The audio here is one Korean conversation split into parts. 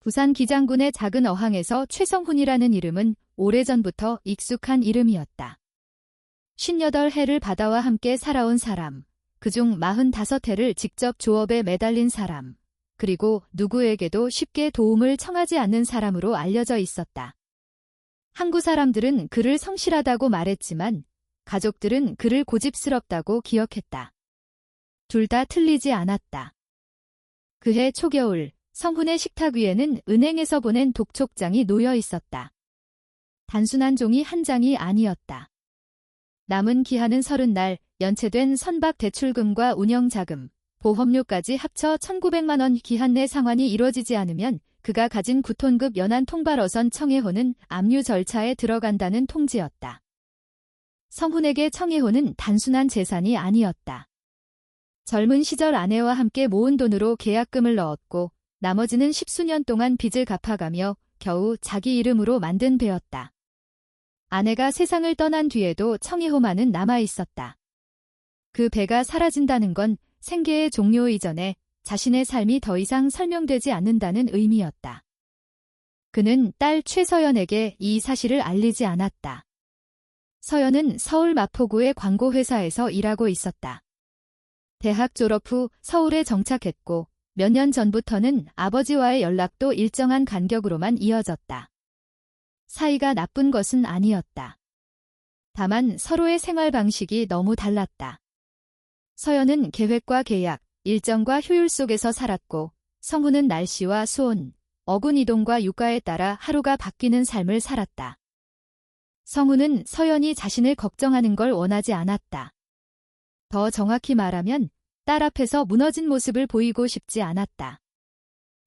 부산 기장군의 작은 어항에서 최성훈이라는 이름은 오래전부터 익숙한 이름이었다. 58해를 바다와 함께 살아온 사람, 그중 45해를 직접 조업에 매달린 사람, 그리고 누구에게도 쉽게 도움을 청하지 않는 사람으로 알려져 있었다. 항구 사람들은 그를 성실하다고 말했지만 가족들은 그를 고집스럽다고 기억했다. 둘 다 틀리지 않았다. 그해 초겨울, 성훈의 식탁 위에는 은행에서 보낸 독촉장이 놓여 있었다. 단순한 종이 한 장이 아니었다. 남은 기한은 30날, 연체된 선박 대출금과 운영자금, 보험료까지 합쳐 1,900만 원 기한 내 상환이 이뤄지지 않으면 그가 가진 9톤급 연안 통발어선 청해호는 압류 절차에 들어간다는 통지였다. 성훈에게 청해호는 단순한 재산이 아니었다. 젊은 시절 아내와 함께 모은 돈으로 계약금을 넣었고 나머지는 10수년 동안 빚을 갚아가며 겨우 자기 이름으로 만든 배였다. 아내가 세상을 떠난 뒤에도 청해호만은 남아있었다. 그 배가 사라진다는 건 생계의 종료 이전에 자신의 삶이 더 이상 설명되지 않는다는 의미였다. 그는 딸 최서연에게 이 사실을 알리지 않았다. 서연은 서울 마포구의 광고회사에서 일하고 있었다. 대학 졸업 후 서울에 정착했고 몇 년 전부터는 아버지와의 연락도 일정한 간격으로만 이어졌다. 사이가 나쁜 것은 아니었다. 다만 서로의 생활 방식이 너무 달랐다. 서연은 계획과 계약, 일정과 효율 속에서 살았고 성훈은 날씨와 수온, 어군 이동과 유가에 따라 하루가 바뀌는 삶을 살았다. 성훈은 서연이 자신을 걱정하는 걸 원하지 않았다. 더 정확히 말하면 딸 앞에서 무너진 모습을 보이고 싶지 않았다.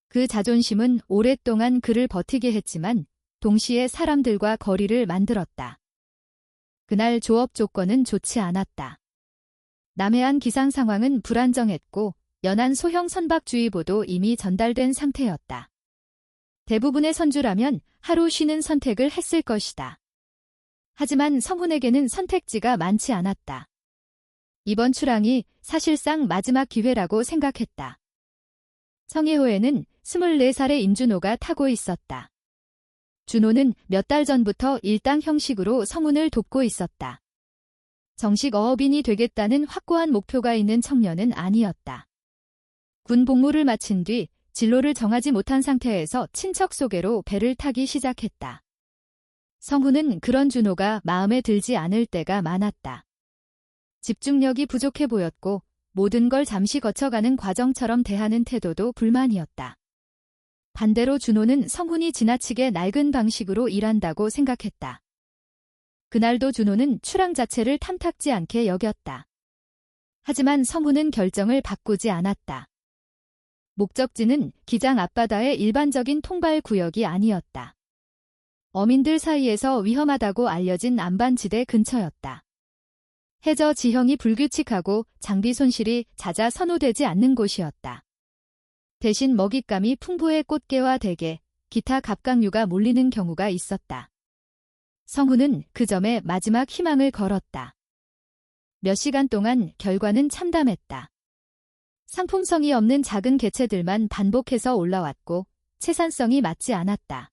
그 자존심은 오랫동안 그를 버티게 했지만 동시에 사람들과 거리를 만들었다. 그날 조업 조건은 좋지 않았다. 남해안 기상 상황은 불안정했고 연안 소형 선박주의보도 이미 전달된 상태였다. 대부분의 선주라면 하루 쉬는 선택을 했을 것이다. 하지만 성훈에게는 선택지가 많지 않았다. 이번 출항이 사실상 마지막 기회라고 생각했다. 청해호에는 24살의 임준호가 타고 있었다. 준호는 몇 달 전부터 일당 형식으로 성훈을 돕고 있었다. 정식 어업인이 되겠다는 확고한 목표가 있는 청년은 아니었다. 군 복무를 마친 뒤 진로를 정하지 못한 상태에서 친척 소개로 배를 타기 시작했다. 성훈은 그런 준호가 마음에 들지 않을 때가 많았다. 집중력이 부족해 보였고 모든 걸 잠시 거쳐가는 과정처럼 대하는 태도도 불만이었다. 반대로 준호는 성훈이 지나치게 낡은 방식으로 일한다고 생각했다. 그날도 준호는 출항 자체를 탐탁지 않게 여겼다. 하지만 성훈은 결정을 바꾸지 않았다. 목적지는 기장 앞바다의 일반적인 통발 구역이 아니었다. 어민들 사이에서 위험하다고 알려진 안반지대 근처였다. 해저 지형이 불규칙하고 장비 손실이 잦아 선호되지 않는 곳이었다. 대신 먹잇감이 풍부해 꽃게와 대게, 기타 갑각류가 몰리는 경우가 있었다. 성훈은 그 점에 마지막 희망을 걸었다. 몇 시간 동안 결과는 참담했다. 상품성이 없는 작은 개체들만 반복해서 올라왔고 채산성이 맞지 않았다.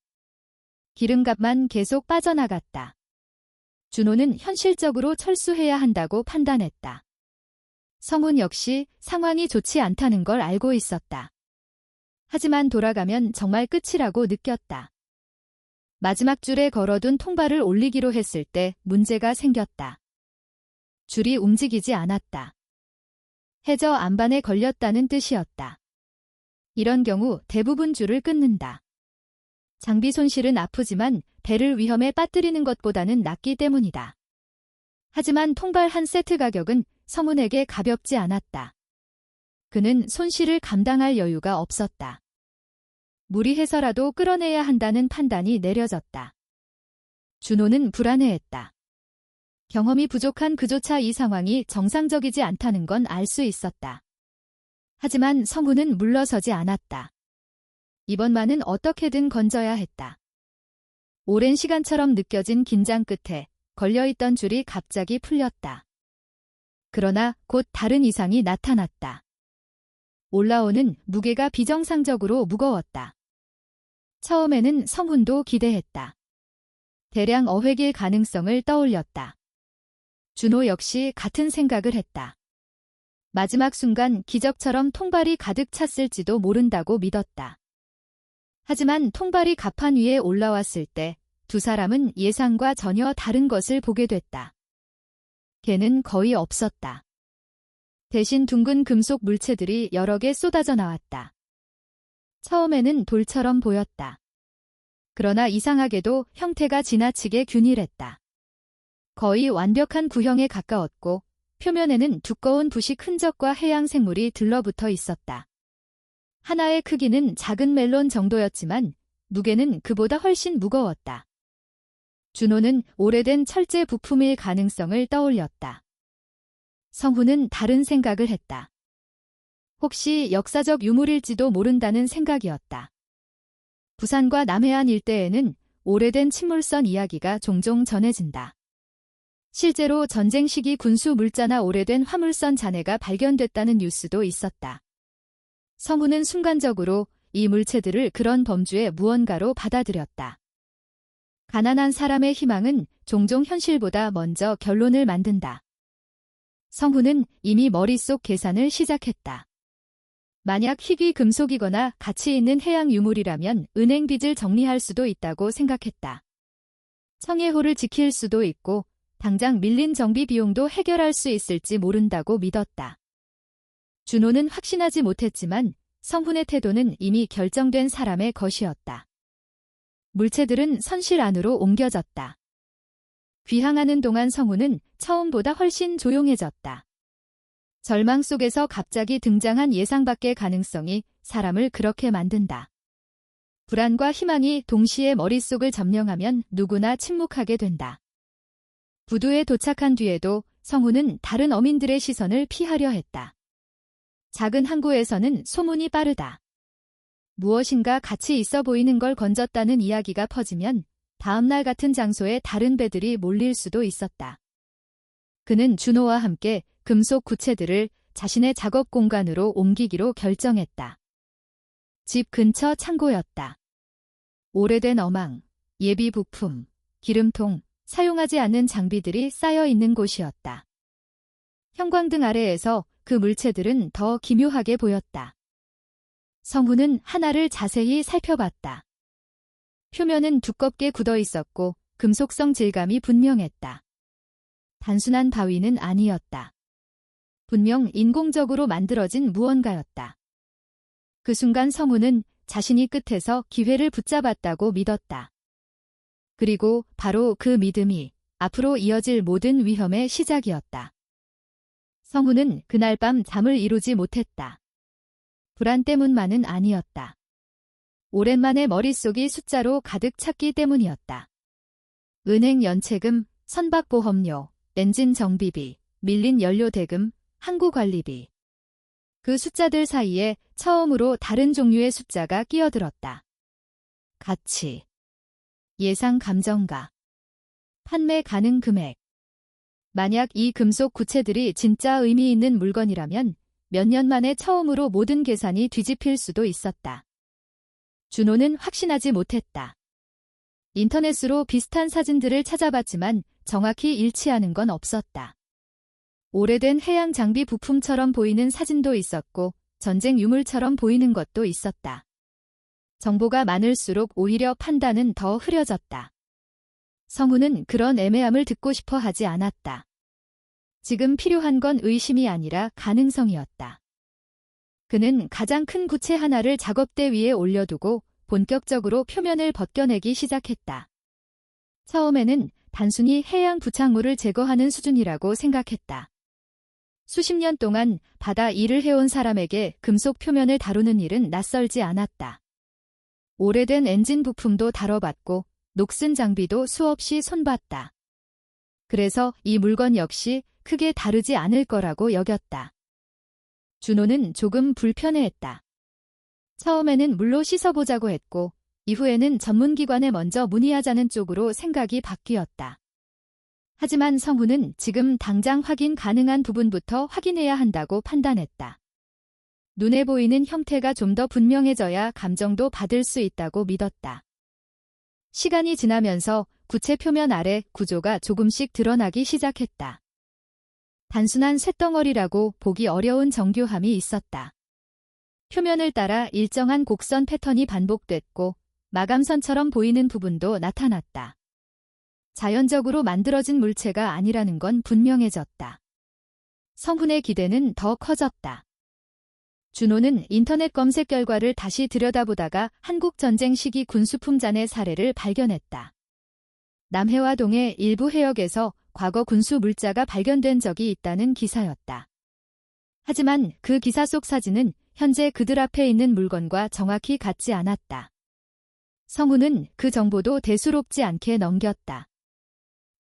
기름값만 계속 빠져나갔다. 준호는 현실적으로 철수해야 한다고 판단했다. 성훈 역시 상황이 좋지 않다는 걸 알고 있었다. 하지만 돌아가면 정말 끝이라고 느꼈다. 마지막 줄에 걸어둔 통발을 올리기로 했을 때 문제가 생겼다. 줄이 움직이지 않았다. 해저 안반에 걸렸다는 뜻이었다. 이런 경우 대부분 줄을 끊는다. 장비 손실은 아프지만 배를 위험에 빠뜨리는 것보다는 낫기 때문이다. 하지만 통발 한 세트 가격은 성훈에게 가볍지 않았다. 그는 손실을 감당할 여유가 없었다. 무리해서라도 끌어내야 한다는 판단이 내려졌다. 준호는 불안해했다. 경험이 부족한 그조차 이 상황이 정상적이지 않다는 건 알 수 있었다. 하지만 성훈은 물러서지 않았다. 이번만은 어떻게든 건져야 했다. 오랜 시간처럼 느껴진 긴장 끝에 걸려있던 줄이 갑자기 풀렸다. 그러나 곧 다른 이상이 나타났다. 올라오는 무게가 비정상적으로 무거웠다. 처음에는 성훈도 기대했다. 대량 어획일 가능성을 떠올렸다. 준호 역시 같은 생각을 했다. 마지막 순간 기적처럼 통발이 가득 찼을지도 모른다고 믿었다. 하지만 통발이 갑판 위에 올라왔을 때 두 사람은 예상과 전혀 다른 것을 보게 됐다. 개는 거의 없었다. 대신 둥근 금속 물체들이 여러 개 쏟아져 나왔다. 처음에는 돌처럼 보였다. 그러나 이상하게도 형태가 지나치게 균일했다. 거의 완벽한 구형에 가까웠고 표면에는 두꺼운 부식 흔적과 해양 생물이 들러붙어 있었다. 하나의 크기는 작은 멜론 정도였지만 무게는 그보다 훨씬 무거웠다. 준호는 오래된 철제 부품일 가능성을 떠올렸다. 성훈은 다른 생각을 했다. 혹시 역사적 유물일지도 모른다는 생각이었다. 부산과 남해안 일대에는 오래된 침몰선 이야기가 종종 전해진다. 실제로 전쟁 시기 군수 물자나 오래된 화물선 잔해가 발견됐다는 뉴스도 있었다. 성훈은 순간적으로 이 물체들을 그런 범주의 무언가로 받아들였다. 가난한 사람의 희망은 종종 현실보다 먼저 결론을 만든다. 성훈은 이미 머릿속 계산을 시작했다. 만약 희귀 금속이거나 가치 있는 해양 유물이라면 은행 빚을 정리할 수도 있다고 생각했다. 청해호를 지킬 수도 있고 당장 밀린 정비 비용도 해결할 수 있을지 모른다고 믿었다. 준호는 확신하지 못했지만 성훈의 태도는 이미 결정된 사람의 것이었다. 물체들은 선실 안으로 옮겨졌다. 귀향하는 동안 성훈은 처음보다 훨씬 조용해졌다. 절망 속에서 갑자기 등장한 예상 밖의 가능성이 사람을 그렇게 만든다. 불안과 희망이 동시에 머릿속을 점령하면 누구나 침묵하게 된다. 부두에 도착한 뒤에도 성훈은 다른 어민들의 시선을 피하려 했다. 작은 항구에서는 소문이 빠르다. 무엇인가 가치 있어 보이는 걸 건졌다는 이야기가 퍼지면 다음날 같은 장소에 다른 배들이 몰릴 수도 있었다. 그는 준호와 함께 금속 구체들을 자신의 작업 공간으로 옮기기로 결정했다. 집 근처 창고였다. 오래된 어망, 예비 부품, 기름통, 사용하지 않는 장비들이 쌓여 있는 곳이었다. 형광등 아래에서 그 물체들은 더 기묘하게 보였다. 성훈은 하나를 자세히 살펴봤다. 표면은 두껍게 굳어 있었고 금속성 질감이 분명했다. 단순한 바위는 아니었다. 분명 인공적으로 만들어진 무언가였다. 그 순간 성훈은 자신이 끝에서 기회를 붙잡았다고 믿었다. 그리고 바로 그 믿음이 앞으로 이어질 모든 위험의 시작이었다. 성훈은 그날 밤 잠을 이루지 못했다. 불안 때문만은 아니었다. 오랜만에 머릿속이 숫자로 가득 찼기 때문이었다. 은행 연체금, 선박보험료, 엔진 정비비, 밀린 연료 대금, 항구 관리비. 그 숫자들 사이에 처음으로 다른 종류의 숫자가 끼어들었다. 가치, 예상 감정가, 판매 가능 금액. 만약 이 금속 구체들이 진짜 의미 있는 물건이라면 몇 년 만에 처음으로 모든 계산이 뒤집힐 수도 있었다. 준호는 확신하지 못했다. 인터넷으로 비슷한 사진들을 찾아봤지만 정확히 일치하는 건 없었다. 오래된 해양 장비 부품처럼 보이는 사진도 있었고 전쟁 유물처럼 보이는 것도 있었다. 정보가 많을수록 오히려 판단은 더 흐려졌다. 성훈은 그런 애매함을 듣고 싶어 하지 않았다. 지금 필요한 건 의심이 아니라 가능성이었다. 그는 가장 큰 구체 하나를 작업대 위에 올려두고 본격적으로 표면을 벗겨내기 시작했다. 처음에는 단순히 해양 부착물을 제거하는 수준이라고 생각했다. 수십 년 동안 바다 일을 해온 사람에게 금속 표면을 다루는 일은 낯설지 않았다. 오래된 엔진 부품도 다뤄봤고 녹슨 장비도 수없이 손봤다. 그래서 이 물건 역시 크게 다르지 않을 거라고 여겼다. 준호는 조금 불편해했다. 처음에는 물로 씻어보자고 했고 이후에는 전문기관에 먼저 문의하자는 쪽으로 생각이 바뀌었다. 하지만 성훈은 지금 당장 확인 가능한 부분부터 확인해야 한다고 판단했다. 눈에 보이는 형태가 좀 더 분명해져야 감정도 받을 수 있다고 믿었다. 시간이 지나면서 구체 표면 아래 구조가 조금씩 드러나기 시작했다. 단순한 쇳덩어리라고 보기 어려운 정교함이 있었다. 표면을 따라 일정한 곡선 패턴이 반복됐고 마감선처럼 보이는 부분도 나타났다. 자연적으로 만들어진 물체가 아니라는 건 분명해졌다. 성훈의 기대는 더 커졌다. 준호는 인터넷 검색 결과를 다시 들여다보다가 한국전쟁 시기 군수품잔의 사례를 발견했다. 남해와 동해 일부 해역에서 과거 군수 물자가 발견된 적이 있다는 기사였다. 하지만 그 기사 속 사진은 현재 그들 앞에 있는 물건과 정확히 같지 않았다. 성훈은 그 정보도 대수롭지 않게 넘겼다.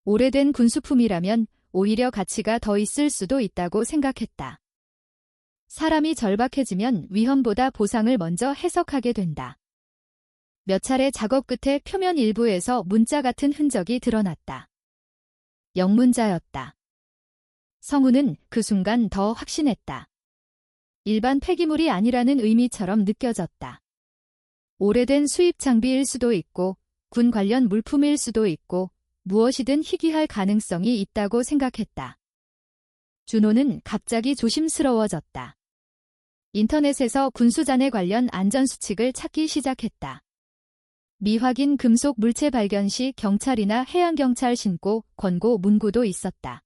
오래된 군수품이라면 오히려 가치가 더 있을 수도 있다고 생각했다. 사람이 절박해지면 위험보다 보상을 먼저 해석하게 된다. 몇 차례 작업 끝에 표면 일부에서 문자 같은 흔적이 드러났다. 영문자였다. 성훈은 그 순간 더 확신했다. 일반 폐기물이 아니라는 의미처럼 느껴졌다. 오래된 수입 장비일 수도 있고 군 관련 물품일 수도 있고 무엇이든 희귀할 가능성이 있다고 생각했다. 준호는 갑자기 조심스러워졌다. 인터넷에서 군수잔해 관련 안전수칙을 찾기 시작했다. 미확인 금속 물체 발견 시 경찰이나 해양경찰 신고, 권고 문구도 있었다.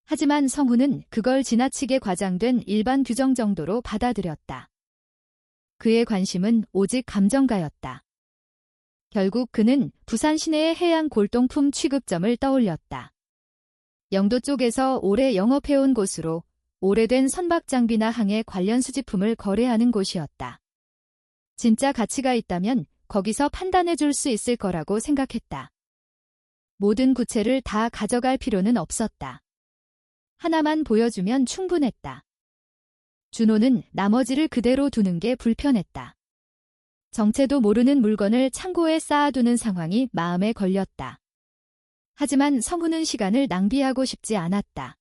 하지만 성훈은 그걸 지나치게 과장된 일반 규정 정도로 받아들였다. 그의 관심은 오직 감정가였다. 결국 그는 부산 시내의 해양 골동품 취급점을 떠올렸다. 영도 쪽에서 오래 영업해온 곳으로 오래된 선박 장비나 항해 관련 수집품을 거래하는 곳이었다. 진짜 가치가 있다면 거기서 판단해 줄 수 있을 거라고 생각했다. 모든 구체를 다 가져갈 필요는 없었다. 하나만 보여주면 충분했다. 준호는 나머지를 그대로 두는 게 불편했다. 정체도 모르는 물건을 창고에 쌓아두는 상황이 마음에 걸렸다. 하지만 성훈은 시간을 낭비하고 싶지 않았다.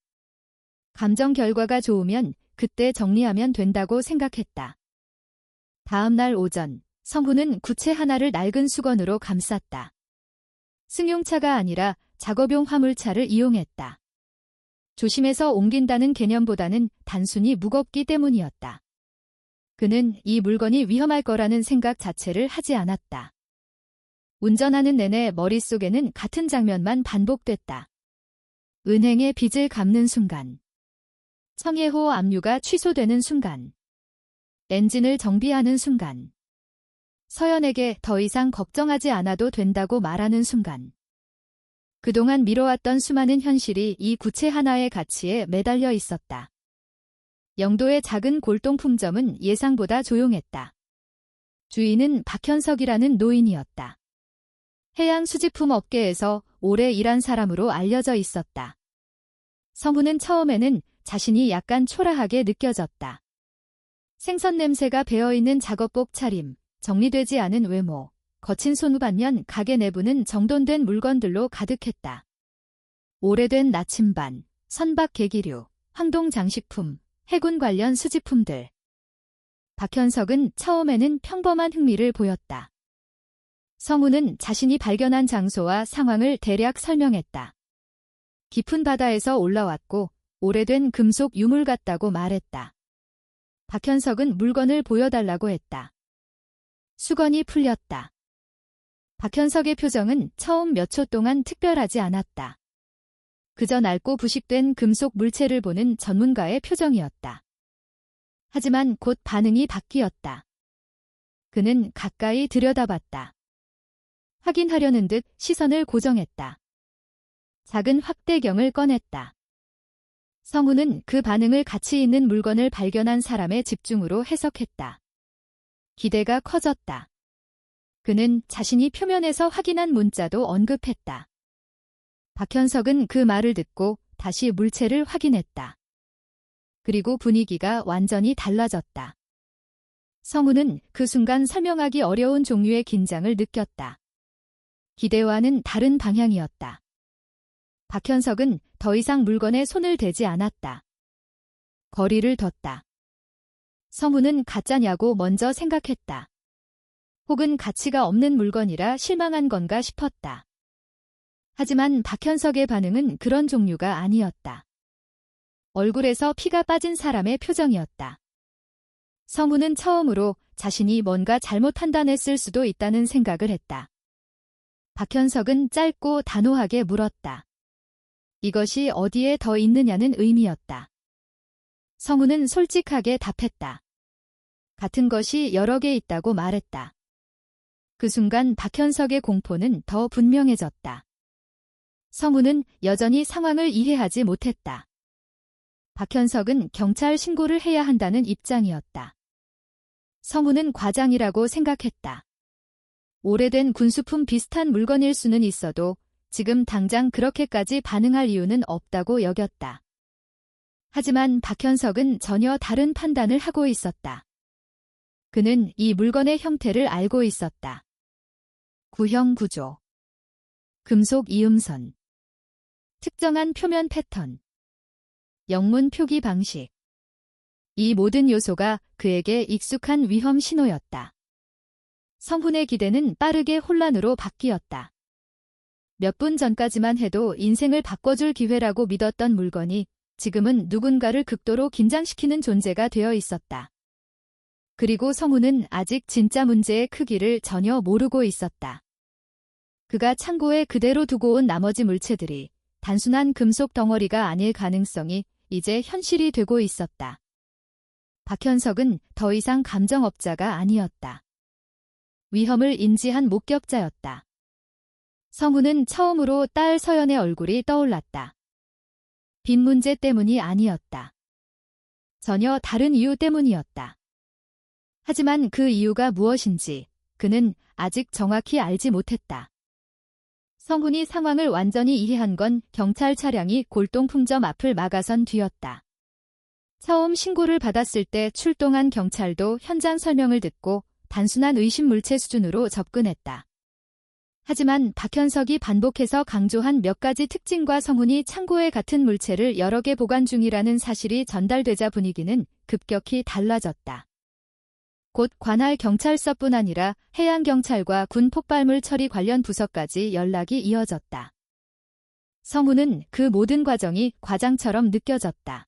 감정 결과가 좋으면 그때 정리하면 된다고 생각했다. 다음 날 오전, 성훈은 구체 하나를 낡은 수건으로 감쌌다. 승용차가 아니라 작업용 화물차를 이용했다. 조심해서 옮긴다는 개념보다는 단순히 무겁기 때문이었다. 그는 이 물건이 위험할 거라는 생각 자체를 하지 않았다. 운전하는 내내 머릿속에는 같은 장면만 반복됐다. 은행의 빚을 갚는 순간. 청해호 압류가 취소되는 순간. 엔진을 정비하는 순간. 서연에게 더 이상 걱정하지 않아도 된다고 말하는 순간. 그동안 미뤄왔던 수많은 현실이 이 구체 하나의 가치에 매달려 있었다. 영도의 작은 골동품점은 예상보다 조용했다. 주인은 박현석이라는 노인이었다. 해양 수집품 업계에서 오래 일한 사람으로 알려져 있었다. 성훈은 처음에는 자신이 약간 초라하게 느껴졌다. 생선 냄새가 배어있는 작업복 차림, 정리되지 않은 외모, 거친 손 반면 가게 내부는 정돈된 물건들로 가득했다. 오래된 나침반, 선박 계기류, 황동 장식품, 해군 관련 수집품들. 박현석은 처음에는 평범한 흥미를 보였다. 성훈은 자신이 발견한 장소와 상황을 대략 설명했다. 깊은 바다에서 올라왔고 오래된 금속 유물 같다고 말했다. 박현석은 물건을 보여달라고 했다. 수건이 풀렸다. 박현석의 표정은 처음 몇 초 동안 특별하지 않았다. 그저 낡고 부식된 금속 물체를 보는 전문가의 표정이었다. 하지만 곧 반응이 바뀌었다. 그는 가까이 들여다봤다. 확인하려는 듯 시선을 고정했다. 작은 확대경을 꺼냈다. 성훈은 그 반응을 가치 있는 물건을 발견한 사람의 집중으로 해석했다. 기대가 커졌다. 그는 자신이 표면에서 확인한 문자도 언급했다. 박현석은 그 말을 듣고 다시 물체를 확인했다. 그리고 분위기가 완전히 달라졌다. 성훈은 그 순간 설명하기 어려운 종류의 긴장을 느꼈다. 기대와는 다른 방향이었다. 박현석은 더 이상 물건에 손을 대지 않았다. 거리를 뒀다. 성우는 가짜냐고 먼저 생각했다. 혹은 가치가 없는 물건이라 실망한 건가 싶었다. 하지만 박현석의 반응은 그런 종류가 아니었다. 얼굴에서 피가 빠진 사람의 표정이었다. 성우는 처음으로 자신이 뭔가 잘못 판단했을 수도 있다는 생각을 했다. 박현석은 짧고 단호하게 물었다. 이것이 어디에 더 있느냐는 의미였다. 성우는 솔직하게 답했다. 같은 것이 여러 개 있다고 말했다. 그 순간 박현석의 공포는 더 분명해졌다. 성우는 여전히 상황을 이해하지 못했다. 박현석은 경찰 신고를 해야 한다는 입장이었다. 성우는 과장이라고 생각했다. 오래된 군수품 비슷한 물건일 수는 있어도 지금 당장 그렇게까지 반응할 이유는 없다고 여겼다. 하지만 박현석은 전혀 다른 판단을 하고 있었다. 그는 이 물건의 형태를 알고 있었다. 구형 구조, 금속 이음선, 특정한 표면 패턴, 영문 표기 방식. 이 모든 요소가 그에게 익숙한 위험 신호였다. 성훈의 기대는 빠르게 혼란으로 바뀌었다. 몇 분 전까지만 해도 인생을 바꿔줄 기회라고 믿었던 물건이 지금은 누군가를 극도로 긴장시키는 존재가 되어 있었다. 그리고 성훈은 아직 진짜 문제의 크기를 전혀 모르고 있었다. 그가 창고에 그대로 두고 온 나머지 물체들이 단순한 금속 덩어리가 아닐 가능성이 이제 현실이 되고 있었다. 박현석은 더 이상 감정업자가 아니었다. 위험을 인지한 목격자였다. 성훈은 처음으로 딸 서연의 얼굴이 떠올랐다. 빚 문제 때문이 아니었다. 전혀 다른 이유 때문이었다. 하지만 그 이유가 무엇인지 그는 아직 정확히 알지 못했다. 성훈이 상황을 완전히 이해한 건 경찰 차량이 골동품점 앞을 막아선 뒤였다. 처음 신고를 받았을 때 출동한 경찰도 현장 설명을 듣고 단순한 의심 물체 수준으로 접근했다. 하지만 박현석이 반복해서 강조한 몇 가지 특징과 성훈이 창고에 같은 물체를 여러 개 보관 중이라는 사실이 전달되자 분위기는 급격히 달라졌다. 곧 관할 경찰서뿐 아니라 해양경찰과 군 폭발물 처리 관련 부서까지 연락이 이어졌다. 성훈은 그 모든 과정이 과장처럼 느껴졌다.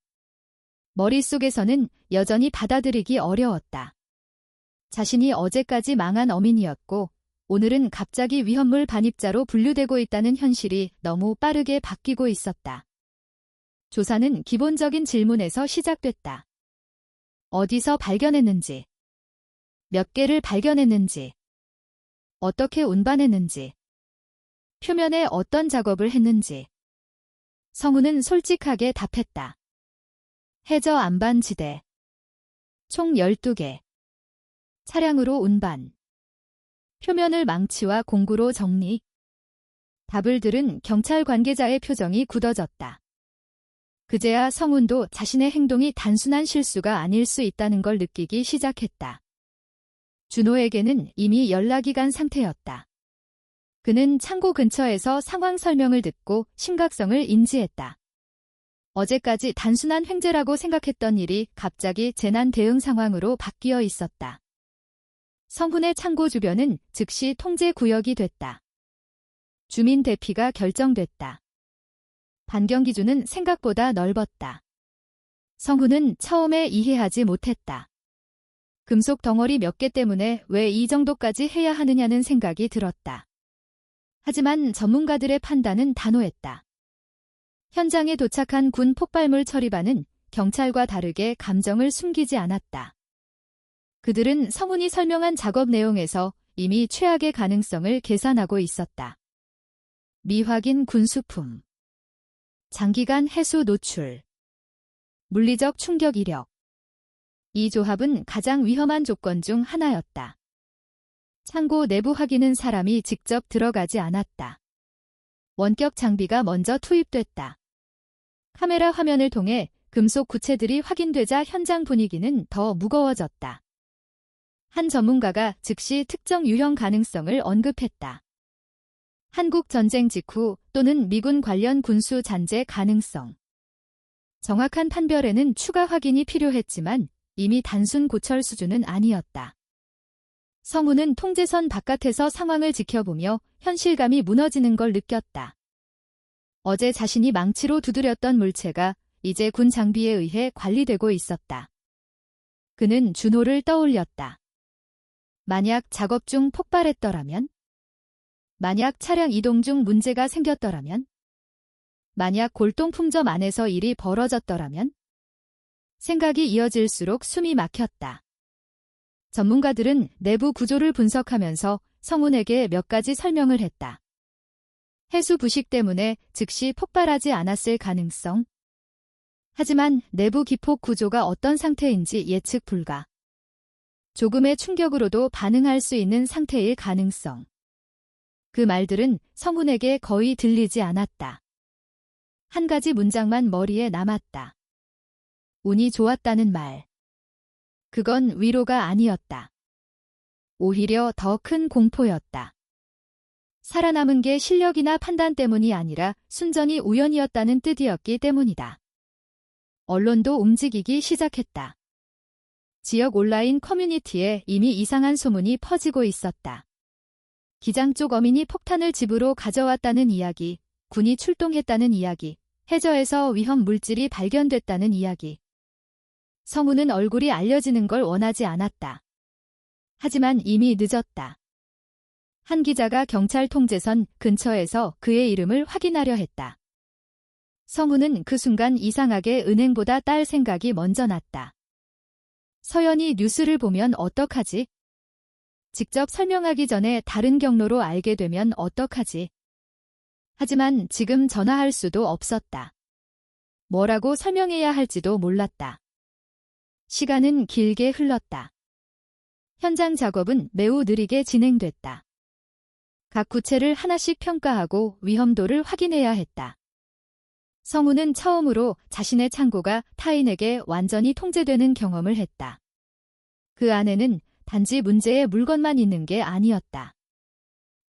머릿속에서는 여전히 받아들이기 어려웠다. 자신이 어제까지 망한 어민이었고 오늘은 갑자기 위험물 반입자로 분류되고 있다는 현실이 너무 빠르게 바뀌고 있었다. 조사는 기본적인 질문에서 시작됐다. 어디서 발견했는지, 몇 개를 발견했는지, 어떻게 운반했는지, 표면에 어떤 작업을 했는지. 성훈은 솔직하게 답했다. 해저 안반지대, 총 12개, 차량으로 운반, 표면을 망치와 공구로 정리. 답을 들은 경찰 관계자의 표정이 굳어졌다. 그제야 성훈도 자신의 행동이 단순한 실수가 아닐 수 있다는 걸 느끼기 시작했다. 준호에게는 이미 연락이 간 상태였다. 그는 창고 근처에서 상황 설명을 듣고 심각성을 인지했다. 어제까지 단순한 횡재라고 생각했던 일이 갑자기 재난 대응 상황으로 바뀌어 있었다. 성훈의 창고 주변은 즉시 통제 구역이 됐다. 주민 대피가 결정됐다. 반경 기준은 생각보다 넓었다. 성훈은 처음에 이해하지 못했다. 금속 덩어리 몇 개 때문에 왜 이 정도까지 해야 하느냐는 생각이 들었다. 하지만 전문가들의 판단은 단호했다. 현장에 도착한 군 폭발물 처리반은 경찰과 다르게 감정을 숨기지 않았다. 그들은 성훈이 설명한 작업 내용에서 이미 최악의 가능성을 계산하고 있었다. 미확인 군수품, 장기간 해수 노출, 물리적 충격 이력. 이 조합은 가장 위험한 조건 중 하나였다. 창고 내부 확인은 사람이 직접 들어가지 않았다. 원격 장비가 먼저 투입됐다. 카메라 화면을 통해 금속 구체들이 확인되자 현장 분위기는 더 무거워졌다. 한 전문가가 즉시 특정 유형 가능성을 언급했다. 한국 전쟁 직후 또는 미군 관련 군수 잔재 가능성. 정확한 판별에는 추가 확인이 필요했지만 이미 단순 고철 수준은 아니었다. 성우는 통제선 바깥에서 상황을 지켜보며 현실감이 무너지는 걸 느꼈다. 어제 자신이 망치로 두드렸던 물체가 이제 군 장비에 의해 관리되고 있었다. 그는 준호를 떠올렸다. 만약 작업 중 폭발했더라면? 만약 차량 이동 중 문제가 생겼더라면? 만약 골동품점 안에서 일이 벌어졌더라면? 생각이 이어질수록 숨이 막혔다. 전문가들은 내부 구조를 분석하면서 성훈에게 몇 가지 설명을 했다. 해수 부식 때문에 즉시 폭발하지 않았을 가능성. 하지만 내부 기폭 구조가 어떤 상태인지 예측 불가. 조금의 충격으로도 반응할 수 있는 상태일 가능성. 그 말들은 성훈에게 거의 들리지 않았다. 한 가지 문장만 머리에 남았다. 운이 좋았다는 말. 그건 위로가 아니었다. 오히려 더 큰 공포였다. 살아남은 게 실력이나 판단 때문이 아니라 순전히 우연이었다는 뜻이었기 때문이다. 언론도 움직이기 시작했다. 지역 온라인 커뮤니티에 이미 이상한 소문이 퍼지고 있었다. 기장 쪽 어민이 폭탄을 집으로 가져왔다는 이야기, 군이 출동했다는 이야기, 해저에서 위험 물질이 발견됐다는 이야기. 성우는 얼굴이 알려지는 걸 원하지 않았다. 하지만 이미 늦었다. 한 기자가 경찰 통제선 근처에서 그의 이름을 확인하려 했다. 성우는 그 순간 이상하게 은행보다 딸 생각이 먼저 났다. 서연이 뉴스를 보면 어떡하지? 직접 설명하기 전에 다른 경로로 알게 되면 어떡하지? 하지만 지금 전화할 수도 없었다. 뭐라고 설명해야 할지도 몰랐다. 시간은 길게 흘렀다. 현장 작업은 매우 느리게 진행됐다. 각 구체를 하나씩 평가하고 위험도를 확인해야 했다. 성우는 처음으로 자신의 창고가 타인에게 완전히 통제되는 경험을 했다. 그 안에는 단지 문제의 물건만 있는 게 아니었다.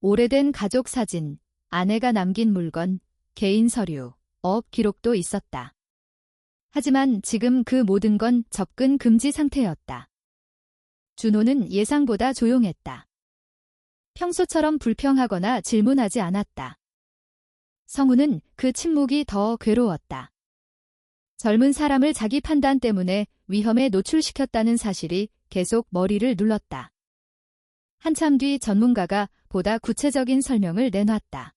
오래된 가족 사진, 아내가 남긴 물건, 개인 서류, 업 기록도 있었다. 하지만 지금 그 모든 건 접근 금지 상태였다. 준호는 예상보다 조용했다. 평소처럼 불평하거나 질문하지 않았다. 성우는 그 침묵이 더 괴로웠다. 젊은 사람을 자기 판단 때문에 위험에 노출시켰다는 사실이 계속 머리를 눌렀다. 한참 뒤 전문가가 보다 구체적인 설명을 내놨다.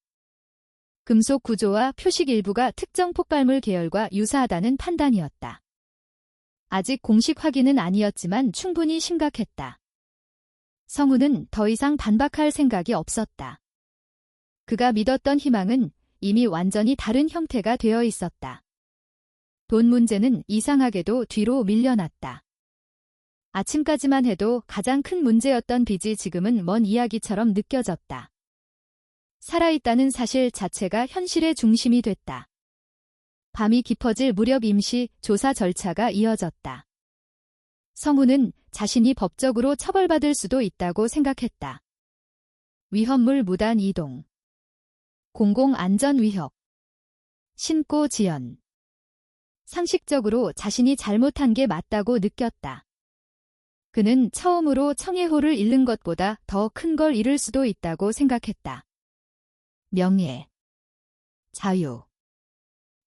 금속 구조와 표식 일부가 특정 폭발물 계열과 유사하다는 판단이었다. 아직 공식 확인은 아니었지만 충분히 심각했다. 성우는 더 이상 반박할 생각이 없었다. 그가 믿었던 희망은 이미 완전히 다른 형태가 되어 있었다. 돈 문제는 이상하게도 뒤로 밀려났다. 아침까지만 해도 가장 큰 문제였던 빚이 지금은 먼 이야기처럼 느껴졌다. 살아있다는 사실 자체가 현실의 중심이 됐다. 밤이 깊어질 무렵 임시 조사 절차가 이어졌다. 성우는 자신이 법적으로 처벌받을 수도 있다고 생각했다. 위험물 무단 이동, 공공안전 위협, 신고 지연. 상식적으로 자신이 잘못한 게 맞다고 느꼈다. 그는 처음으로 청해호를 잃는 것보다 더 큰 걸 잃을 수도 있다고 생각했다. 명예, 자유,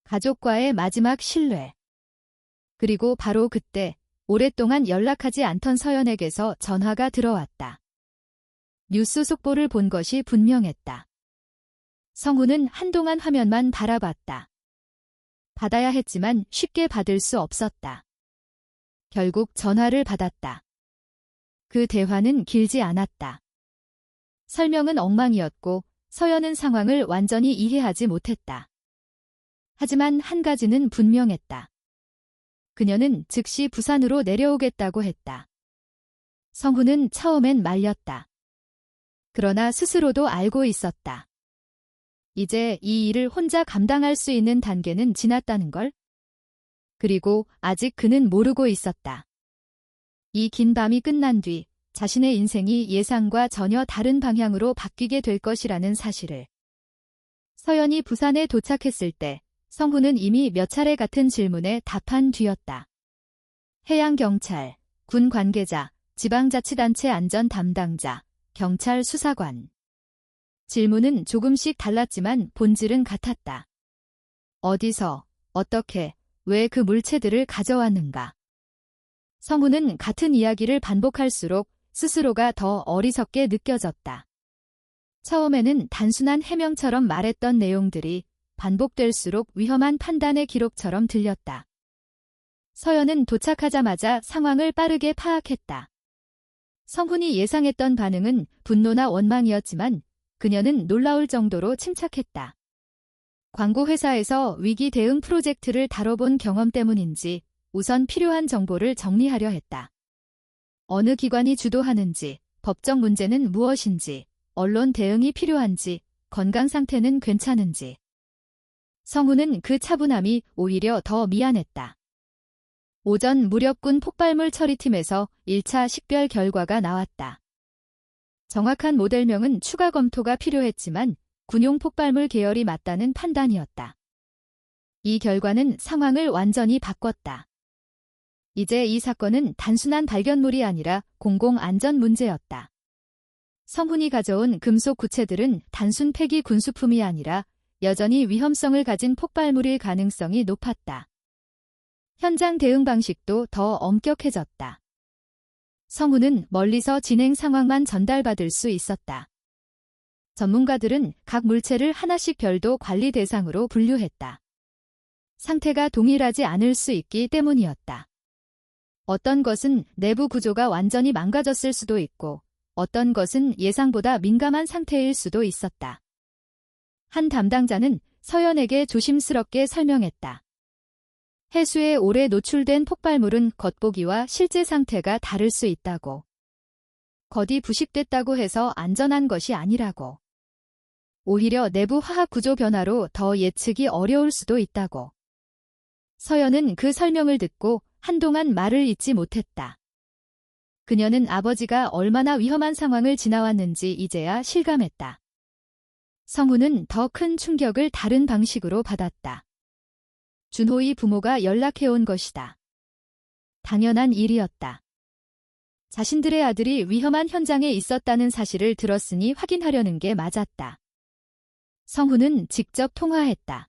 가족과의 마지막 신뢰. 그리고 바로 그때 오랫동안 연락하지 않던 서연에게서 전화가 들어왔다. 뉴스 속보를 본 것이 분명했다. 성우는 한동안 화면만 바라봤다. 받아야 했지만 쉽게 받을 수 없었다. 결국 전화를 받았다. 그 대화는 길지 않았다. 설명은 엉망이었고 서연은 상황을 완전히 이해하지 못했다. 하지만 한 가지는 분명했다. 그녀는 즉시 부산으로 내려오겠다고 했다. 성우는 처음엔 말렸다. 그러나 스스로도 알고 있었다. 이제 이 일을 혼자 감당할 수 있는 단계는 지났다는 걸. 그리고 아직 그는 모르고 있었다. 이 긴 밤이 끝난 뒤 자신의 인생이 예상과 전혀 다른 방향으로 바뀌게 될 것이라는 사실을. 서연이 부산에 도착했을 때 성우는 이미 몇 차례 같은 질문에 답한 뒤였다. 해양경찰, 군 관계자, 지방자치단체 안전 담당자, 경찰 수사관. 질문은 조금씩 달랐지만 본질은 같았다. 어디서, 어떻게, 왜 그 물체들을 가져왔는가? 성우는 같은 이야기를 반복할수록 스스로가 더 어리석게 느껴졌다. 처음에는 단순한 해명처럼 말했던 내용들이 반복될수록 위험한 판단의 기록처럼 들렸다. 서연은 도착하자마자 상황을 빠르게 파악했다. 성훈이 예상했던 반응은 분노나 원망이었지만 그녀는 놀라울 정도로 침착했다. 광고회사에서 위기 대응 프로젝트를 다뤄본 경험 때문인지 우선 필요한 정보를 정리하려 했다. 어느 기관이 주도하는지, 법적 문제는 무엇인지, 언론 대응이 필요한지, 건강 상태는 괜찮은지. 성훈은 그 차분함이 오히려 더 미안했다. 오전 무렵군 폭발물 처리팀에서 1차 식별 결과가 나왔다. 정확한 모델명은 추가 검토가 필요했지만 군용 폭발물 계열이 맞다는 판단이었다. 이 결과는 상황을 완전히 바꿨다. 이제 이 사건은 단순한 발견물이 아니라 공공안전 문제였다. 성훈이 가져온 금속 구체들은 단순 폐기 군수품이 아니라 여전히 위험성을 가진 폭발물일 가능성이 높았다. 현장 대응 방식도 더 엄격해졌다. 성훈은 멀리서 진행 상황만 전달받을 수 있었다. 전문가들은 각 물체를 하나씩 별도 관리 대상으로 분류했다. 상태가 동일하지 않을 수 있기 때문이었다. 어떤 것은 내부 구조가 완전히 망가졌을 수도 있고 어떤 것은 예상보다 민감한 상태일 수도 있었다. 한 담당자는 서연에게 조심스럽게 설명했다. 해수에 오래 노출된 폭발물은 겉보기와 실제 상태가 다를 수 있다고. 겉이 부식됐다고 해서 안전한 것이 아니라고. 오히려 내부 화학 구조 변화로 더 예측이 어려울 수도 있다고. 서연은 그 설명을 듣고 한동안 말을 잇지 못했다. 그녀는 아버지가 얼마나 위험한 상황을 지나왔는지 이제야 실감했다. 성훈은 더 큰 충격을 다른 방식으로 받았다. 준호의 부모가 연락해온 것이다. 당연한 일이었다. 자신들의 아들이 위험한 현장에 있었다는 사실을 들었으니 확인하려는 게 맞았다. 성훈은 직접 통화했다.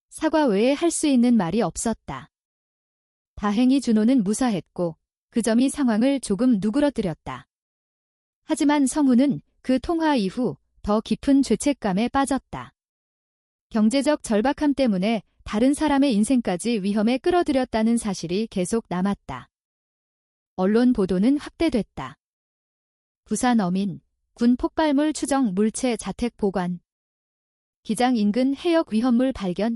사과 외에 할 수 있는 말이 없었다. 다행히 준호는 무사했고 그 점이 상황을 조금 누그러뜨렸다. 하지만 성훈은 그 통화 이후 더 깊은 죄책감에 빠졌다. 경제적 절박함 때문에 다른 사람의 인생까지 위험에 끌어들였다는 사실이 계속 남았다. 언론 보도는 확대됐다. 부산 어민, 군 폭발물 추정 물체 자택 보관, 기장 인근 해역 위험물 발견,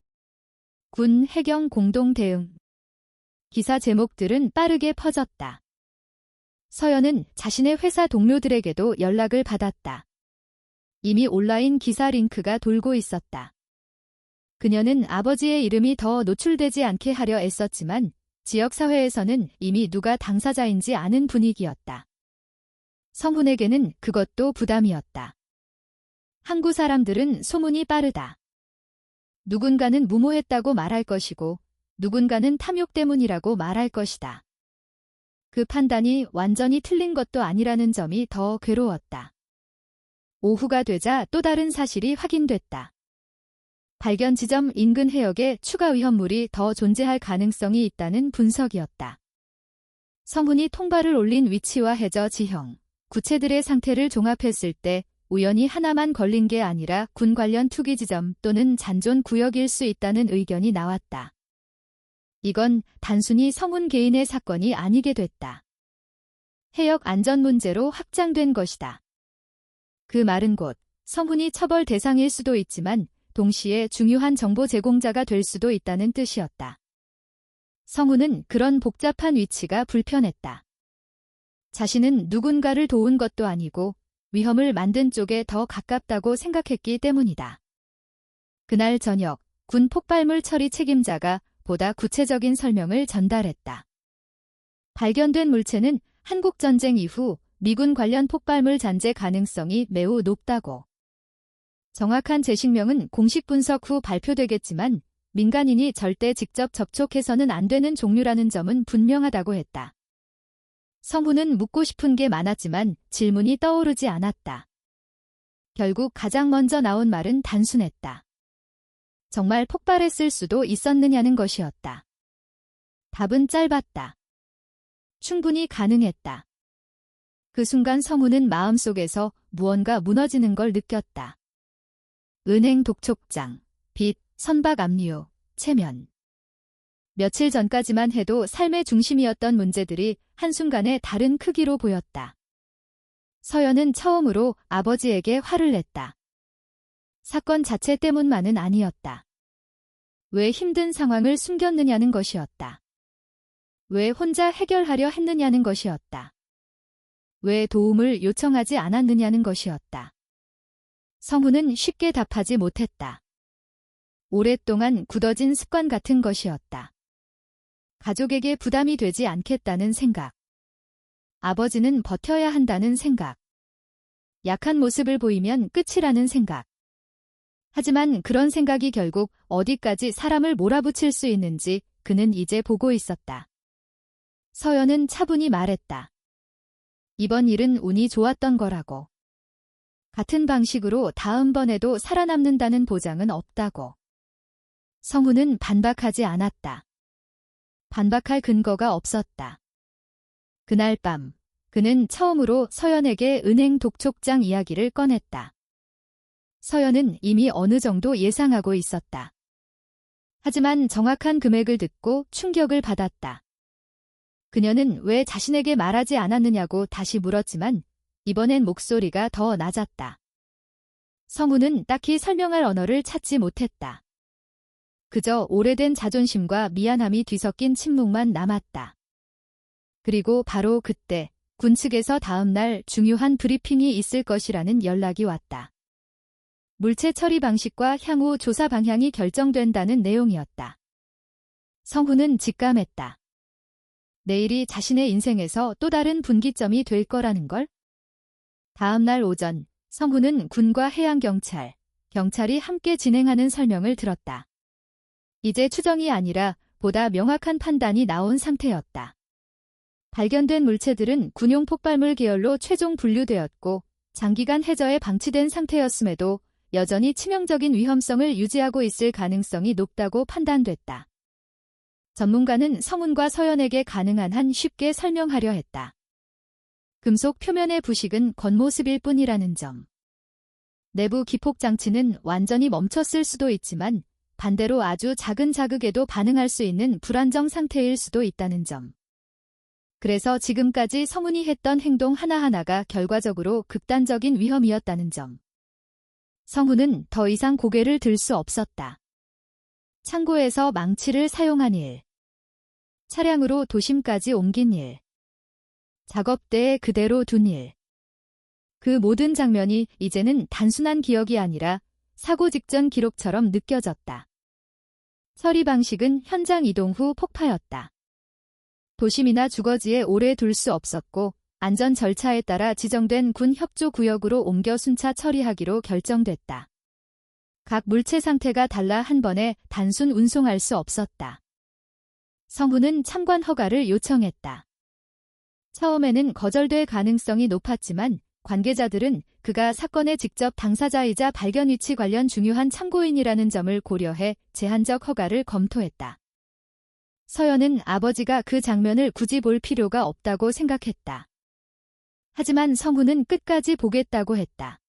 군 해경 공동 대응. 기사 제목들은 빠르게 퍼졌다. 서연은 자신의 회사 동료들에게도 연락을 받았다. 이미 온라인 기사 링크가 돌고 있었다. 그녀는 아버지의 이름이 더 노출되지 않게 하려 애썼지만 지역사회에서는 이미 누가 당사자인지 아는 분위기였다. 성훈에게는 그것도 부담이었다. 항구 사람들은 소문이 빠르다. 누군가는 무모했다고 말할 것이고 누군가는 탐욕 때문이라고 말할 것이다. 그 판단이 완전히 틀린 것도 아니라는 점이 더 괴로웠다. 오후가 되자 또 다른 사실이 확인됐다. 발견 지점 인근 해역에 추가 위험물이 더 존재할 가능성이 있다는 분석이었다. 성훈이 통발을 올린 위치와 해저 지형, 구체들의 상태를 종합했을 때 우연히 하나만 걸린 게 아니라 군 관련 투기 지점 또는 잔존 구역일 수 있다는 의견이 나왔다. 이건 단순히 성훈 개인의 사건이 아니게 됐다. 해역 안전 문제로 확장된 것이다. 그 말은 곧 성훈이 처벌 대상일 수도 있지만 동시에 중요한 정보 제공자가 될 수도 있다는 뜻이었다. 성훈은 그런 복잡한 위치가 불편했다. 자신은 누군가를 도운 것도 아니고 위험을 만든 쪽에 더 가깝다고 생각했기 때문이다. 그날 저녁, 군 폭발물 처리 책임자가 보다 구체적인 설명을 전달했다. 발견된 물체는 한국전쟁 이후 미군 관련 폭발물 잔재 가능성이 매우 높다고. 정확한 재식명은 공식 분석 후 발표되겠지만 민간인이 절대 직접 접촉해서는 안 되는 종류라는 점은 분명하다고 했다. 성훈은 묻고 싶은 게 많았지만 질문이 떠오르지 않았다. 결국 가장 먼저 나온 말은 단순했다. 정말 폭발했을 수도 있었느냐는 것이었다. 답은 짧았다. 충분히 가능했다. 그 순간 성훈은 마음속에서 무언가 무너지는 걸 느꼈다. 은행 독촉장, 빚, 선박 압류, 체면. 며칠 전까지만 해도 삶의 중심이었던 문제들이 한순간에 다른 크기로 보였다. 서연은 처음으로 아버지에게 화를 냈다. 사건 자체 때문만은 아니었다. 왜 힘든 상황을 숨겼느냐는 것이었다. 왜 혼자 해결하려 했느냐는 것이었다. 왜 도움을 요청하지 않았느냐는 것이었다. 성훈은 쉽게 답하지 못했다. 오랫동안 굳어진 습관 같은 것이었다. 가족에게 부담이 되지 않겠다는 생각. 아버지는 버텨야 한다는 생각. 약한 모습을 보이면 끝이라는 생각. 하지만 그런 생각이 결국 어디까지 사람을 몰아붙일 수 있는지 그는 이제 보고 있었다. 서연은 차분히 말했다. 이번 일은 운이 좋았던 거라고. 같은 방식으로 다음번에도 살아남는다는 보장은 없다고. 성훈은 반박하지 않았다. 반박할 근거가 없었다. 그날 밤, 그는 처음으로 서연에게 은행 독촉장 이야기를 꺼냈다. 서연은 이미 어느 정도 예상하고 있었다. 하지만 정확한 금액을 듣고 충격을 받았다. 그녀는 왜 자신에게 말하지 않았느냐고 다시 물었지만 이번엔 목소리가 더 낮았다. 성훈은 딱히 설명할 언어를 찾지 못했다. 그저 오래된 자존심과 미안함이 뒤섞인 침묵만 남았다. 그리고 바로 그때 군 측에서 다음 날 중요한 브리핑이 있을 것이라는 연락이 왔다. 물체 처리 방식과 향후 조사 방향이 결정된다는 내용이었다. 성훈은 직감했다. 내일이 자신의 인생에서 또 다른 분기점이 될 거라는 걸? 다음 날 오전, 성훈은 군과 경찰이 함께 진행하는 설명을 들었다. 이제 추정이 아니라 보다 명확한 판단이 나온 상태였다. 발견된 물체들은 군용 폭발물 계열로 최종 분류되었고 장기간 해저에 방치된 상태였음에도 여전히 치명적인 위험성을 유지하고 있을 가능성이 높다고 판단됐다. 전문가는 성훈과 서연에게 가능한 한 쉽게 설명하려 했다. 금속 표면의 부식은 겉모습일 뿐이라는 점. 내부 기폭 장치는 완전히 멈췄을 수도 있지만 반대로 아주 작은 자극에도 반응할 수 있는 불안정 상태일 수도 있다는 점. 그래서 지금까지 성훈이 했던 행동 하나하나가 결과적으로 극단적인 위험이었다는 점. 성훈은 더 이상 고개를 들 수 없었다. 창고에서 망치를 사용한 일. 차량으로 도심까지 옮긴 일. 작업대에 그대로 둔 일. 그 모든 장면이 이제는 단순한 기억이 아니라 사고 직전 기록처럼 느껴졌다. 처리 방식은 현장 이동 후 폭파였다. 도심이나 주거지에 오래 둘 수 없었고 안전 절차에 따라 지정된 군 협조 구역으로 옮겨 순차 처리하기로 결정됐다. 각 물체 상태가 달라 한 번에 단순 운송할 수 없었다. 성훈은 참관 허가를 요청했다. 처음에는 거절될 가능성이 높았지만 관계자들은 그가 사건의 직접 당사자이자 발견 위치 관련 중요한 참고인이라는 점을 고려해 제한적 허가를 검토했다. 서연은 아버지가 그 장면을 굳이 볼 필요가 없다고 생각했다. 하지만 성훈은 끝까지 보겠다고 했다.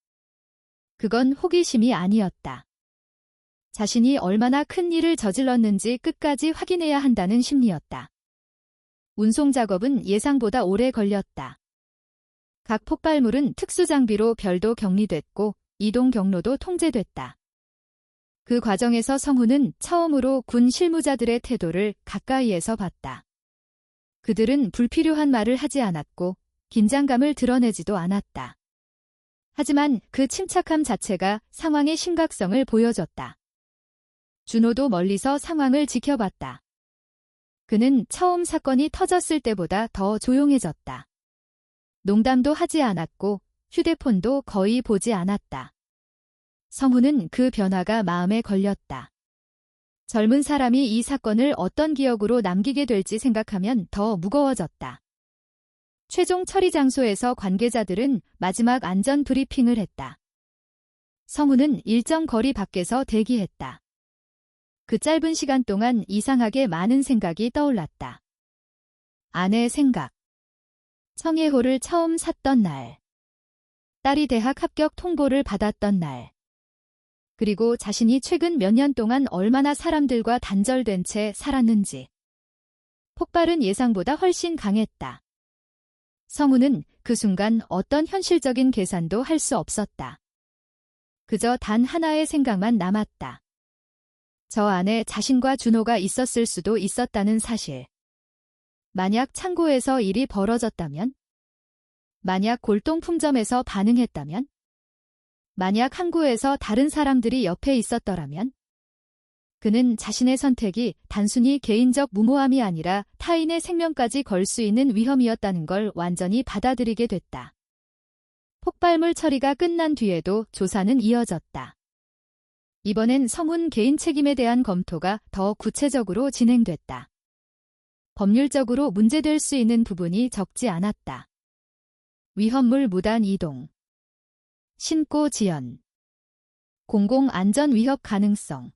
그건 호기심이 아니었다. 자신이 얼마나 큰 일을 저질렀는지 끝까지 확인해야 한다는 심리였다. 운송 작업은 예상보다 오래 걸렸다. 각 폭발물은 특수 장비로 별도 격리됐고 이동 경로도 통제됐다. 그 과정에서 성훈은 처음으로 군 실무자들의 태도를 가까이에서 봤다. 그들은 불필요한 말을 하지 않았고 긴장감을 드러내지도 않았다. 하지만 그 침착함 자체가 상황의 심각성을 보여줬다. 준호도 멀리서 상황을 지켜봤다. 그는 처음 사건이 터졌을 때보다 더 조용해졌다. 농담도 하지 않았고 휴대폰도 거의 보지 않았다. 성훈은 그 변화가 마음에 걸렸다. 젊은 사람이 이 사건을 어떤 기억으로 남기게 될지 생각하면 더 무거워졌다. 최종 처리 장소에서 관계자들은 마지막 안전 브리핑을 했다. 성우는 일정 거리 밖에서 대기했다. 그 짧은 시간 동안 이상하게 많은 생각이 떠올랐다. 아내의 생각. 청해호를 처음 샀던 날. 딸이 대학 합격 통보를 받았던 날. 그리고 자신이 최근 몇 년 동안 얼마나 사람들과 단절된 채 살았는지. 폭발은 예상보다 훨씬 강했다. 성우는 그 순간 어떤 현실적인 계산도 할 수 없었다. 그저 단 하나의 생각만 남았다. 저 안에 자신과 준호가 있었을 수도 있었다는 사실. 만약 창고에서 일이 벌어졌다면? 만약 골동품점에서 반응했다면? 만약 항구에서 다른 사람들이 옆에 있었더라면? 그는 자신의 선택이 단순히 개인적 무모함이 아니라 타인의 생명까지 걸 수 있는 위험이었다는 걸 완전히 받아들이게 됐다. 폭발물 처리가 끝난 뒤에도 조사는 이어졌다. 이번엔 성훈 개인 책임에 대한 검토가 더 구체적으로 진행됐다. 법률적으로 문제될 수 있는 부분이 적지 않았다. 위험물 무단 이동, 신고 지연, 공공안전 위협 가능성.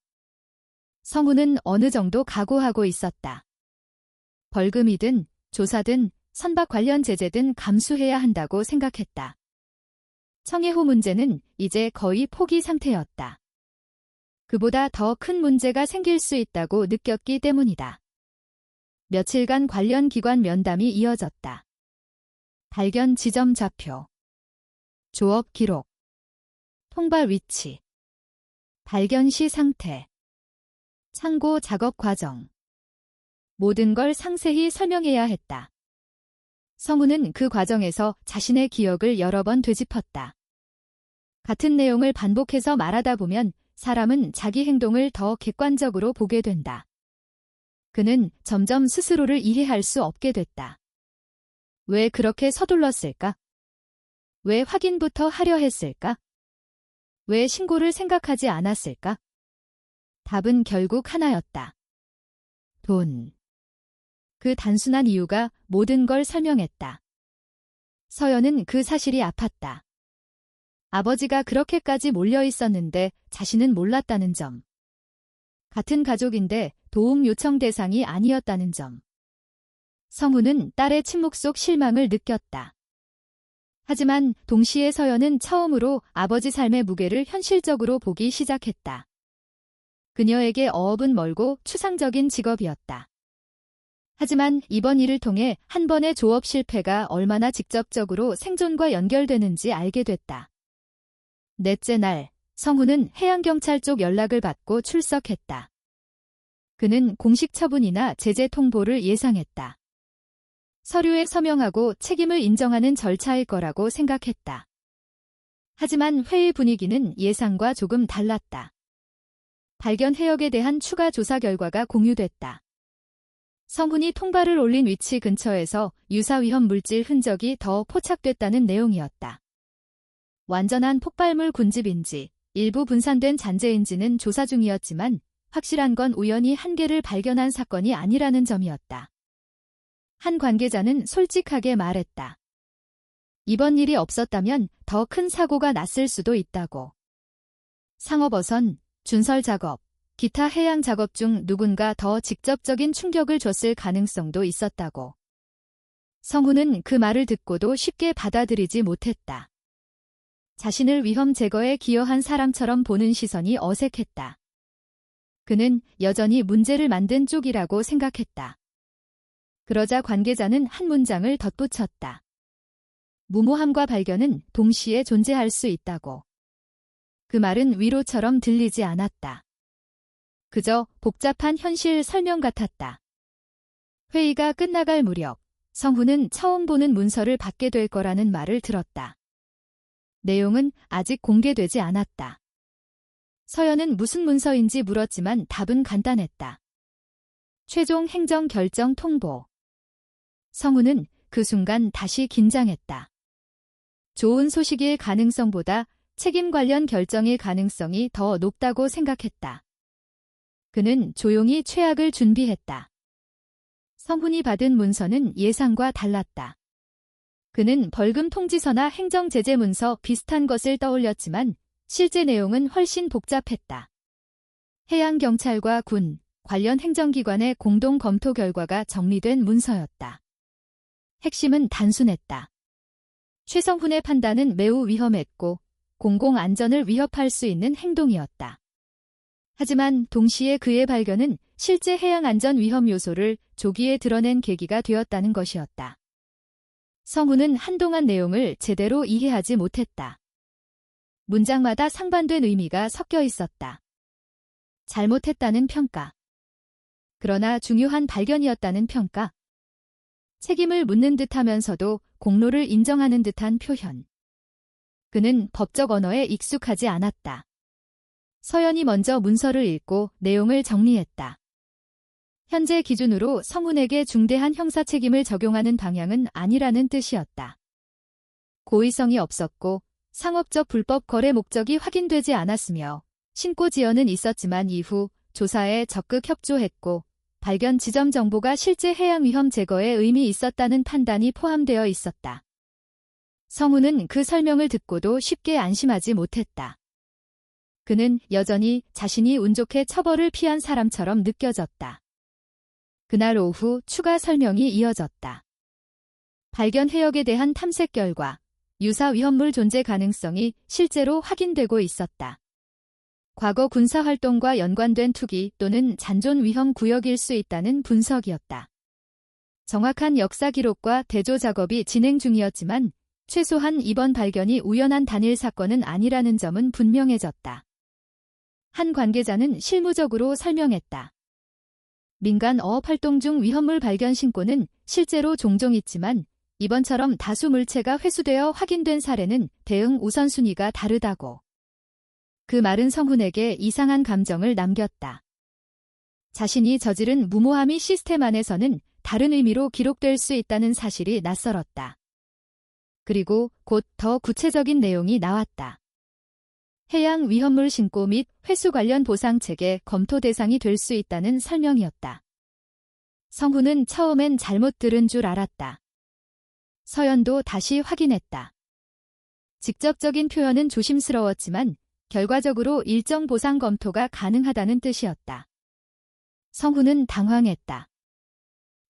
성우는 어느 정도 각오하고 있었다. 벌금이든 조사든 선박 관련 제재든 감수해야 한다고 생각했다. 청해호 문제는 이제 거의 포기 상태였다. 그보다 더 큰 문제가 생길 수 있다고 느꼈기 때문이다. 며칠간 관련 기관 면담이 이어졌다. 발견 지점 좌표, 조업 기록, 통발 위치, 발견 시 상태, 창고 작업 과정. 모든 걸 상세히 설명해야 했다. 성우는 그 과정에서 자신의 기억을 여러 번 되짚었다. 같은 내용을 반복해서 말하다 보면 사람은 자기 행동을 더 객관적으로 보게 된다. 그는 점점 스스로를 이해할 수 없게 됐다. 왜 그렇게 서둘렀을까? 왜 확인부터 하려 했을까? 왜 신고를 생각하지 않았을까? 답은 결국 하나였다. 돈. 그 단순한 이유가 모든 걸 설명했다. 서연은 그 사실이 아팠다. 아버지가 그렇게까지 몰려 있었는데 자신은 몰랐다는 점. 같은 가족인데 도움 요청 대상이 아니었다는 점. 성우는 딸의 침묵 속 실망을 느꼈다. 하지만 동시에 서연은 처음으로 아버지 삶의 무게를 현실적으로 보기 시작했다. 그녀에게 어업은 멀고 추상적인 직업이었다. 하지만 이번 일을 통해 한 번의 조업 실패가 얼마나 직접적으로 생존과 연결되는지 알게 됐다. 넷째 날, 성우는 해양경찰 쪽 연락을 받고 출석했다. 그는 공식 처분이나 제재 통보를 예상했다. 서류에 서명하고 책임을 인정하는 절차일 거라고 생각했다. 하지만 회의 분위기는 예상과 조금 달랐다. 발견 해역에 대한 추가 조사 결과가 공유됐다. 성훈이 통발을 올린 위치 근처에서 유사위험 물질 흔적이 더 포착됐다는 내용이었다. 완전한 폭발물 군집인지 일부 분산된 잔재인지는 조사 중이었지만 확실한 건 우연히 한 개를 발견한 사건이 아니라는 점이었다. 한 관계자는 솔직하게 말했다. 이번 일이 없었다면 더 큰 사고가 났을 수도 있다고. 상어버선, 준설 작업, 기타 해양 작업 중 누군가 더 직접적인 충격을 줬을 가능성도 있었다고. 성훈은 그 말을 듣고도 쉽게 받아들이지 못했다. 자신을 위험 제거에 기여한 사람처럼 보는 시선이 어색했다. 그는 여전히 문제를 만든 쪽이라고 생각했다. 그러자 관계자는 한 문장을 덧붙였다. 무모함과 발견은 동시에 존재할 수 있다고. 그 말은 위로처럼 들리지 않았다. 그저 복잡한 현실 설명 같았다. 회의가 끝나갈 무렵, 성훈은 처음 보는 문서를 받게 될 거라는 말을 들었다. 내용은 아직 공개되지 않았다. 서연은 무슨 문서인지 물었지만 답은 간단했다. 최종 행정 결정 통보. 성훈은 그 순간 다시 긴장했다. 좋은 소식일 가능성보다 책임 관련 결정일 가능성이 더 높다고 생각했다. 그는 조용히 최악을 준비했다. 성훈이 받은 문서는 예상과 달랐다. 그는 벌금 통지서나 행정제재 문서 비슷한 것을 떠올렸지만 실제 내용은 훨씬 복잡했다. 해양경찰과 군, 관련 행정기관의 공동 검토 결과가 정리된 문서였다. 핵심은 단순했다. 최성훈의 판단은 매우 위험했고 공공안전을 위협할 수 있는 행동이었다. 하지만 동시에 그의 발견은 실제 해양안전 위험 요소를 조기에 드러낸 계기가 되었다는 것이었다. 성훈은 한동안 내용을 제대로 이해하지 못했다. 문장마다 상반된 의미가 섞여 있었다. 잘못했다는 평가. 그러나 중요한 발견이었다는 평가. 책임을 묻는 듯하면서도 공로를 인정하는 듯한 표현. 그는 법적 언어에 익숙하지 않았다. 서연이 먼저 문서를 읽고 내용을 정리했다. 현재 기준으로 성훈에게 중대한 형사 책임을 적용하는 방향은 아니라는 뜻이었다. 고의성이 없었고 상업적 불법 거래 목적이 확인되지 않았으며 신고 지연은 있었지만 이후 조사에 적극 협조했고 발견 지점 정보가 실제 해양 위험 제거에 의미 있었다는 판단이 포함되어 있었다. 성훈은 그 설명을 듣고도 쉽게 안심하지 못했다. 그는 여전히 자신이 운 좋게 처벌을 피한 사람처럼 느껴졌다. 그날 오후 추가 설명이 이어졌다. 발견 해역에 대한 탐색 결과 유사 위험물 존재 가능성이 실제로 확인되고 있었다. 과거 군사활동과 연관된 투기 또는 잔존 위험 구역일 수 있다는 분석이었다. 정확한 역사 기록과 대조 작업이 진행 중이었지만 최소한 이번 발견이 우연한 단일 사건은 아니라는 점은 분명해졌다. 한 관계자는 실무적으로 설명했다. 민간 어업 활동 중 위험물 발견 신고는 실제로 종종 있지만 이번처럼 다수 물체가 회수되어 확인된 사례는 대응 우선순위가 다르다고. 그 말은 성훈에게 이상한 감정을 남겼다. 자신이 저지른 무모함이 시스템 안에서는 다른 의미로 기록될 수 있다는 사실이 낯설었다. 그리고 곧 더 구체적인 내용이 나왔다. 해양 위험물 신고 및 회수 관련 보상체계 검토 대상이 될 수 있다는 설명이었다. 성훈은 처음엔 잘못 들은 줄 알았다. 서연도 다시 확인했다. 직접적인 표현은 조심스러웠지만 결과적으로 일정 보상 검토가 가능하다는 뜻이었다. 성훈은 당황했다.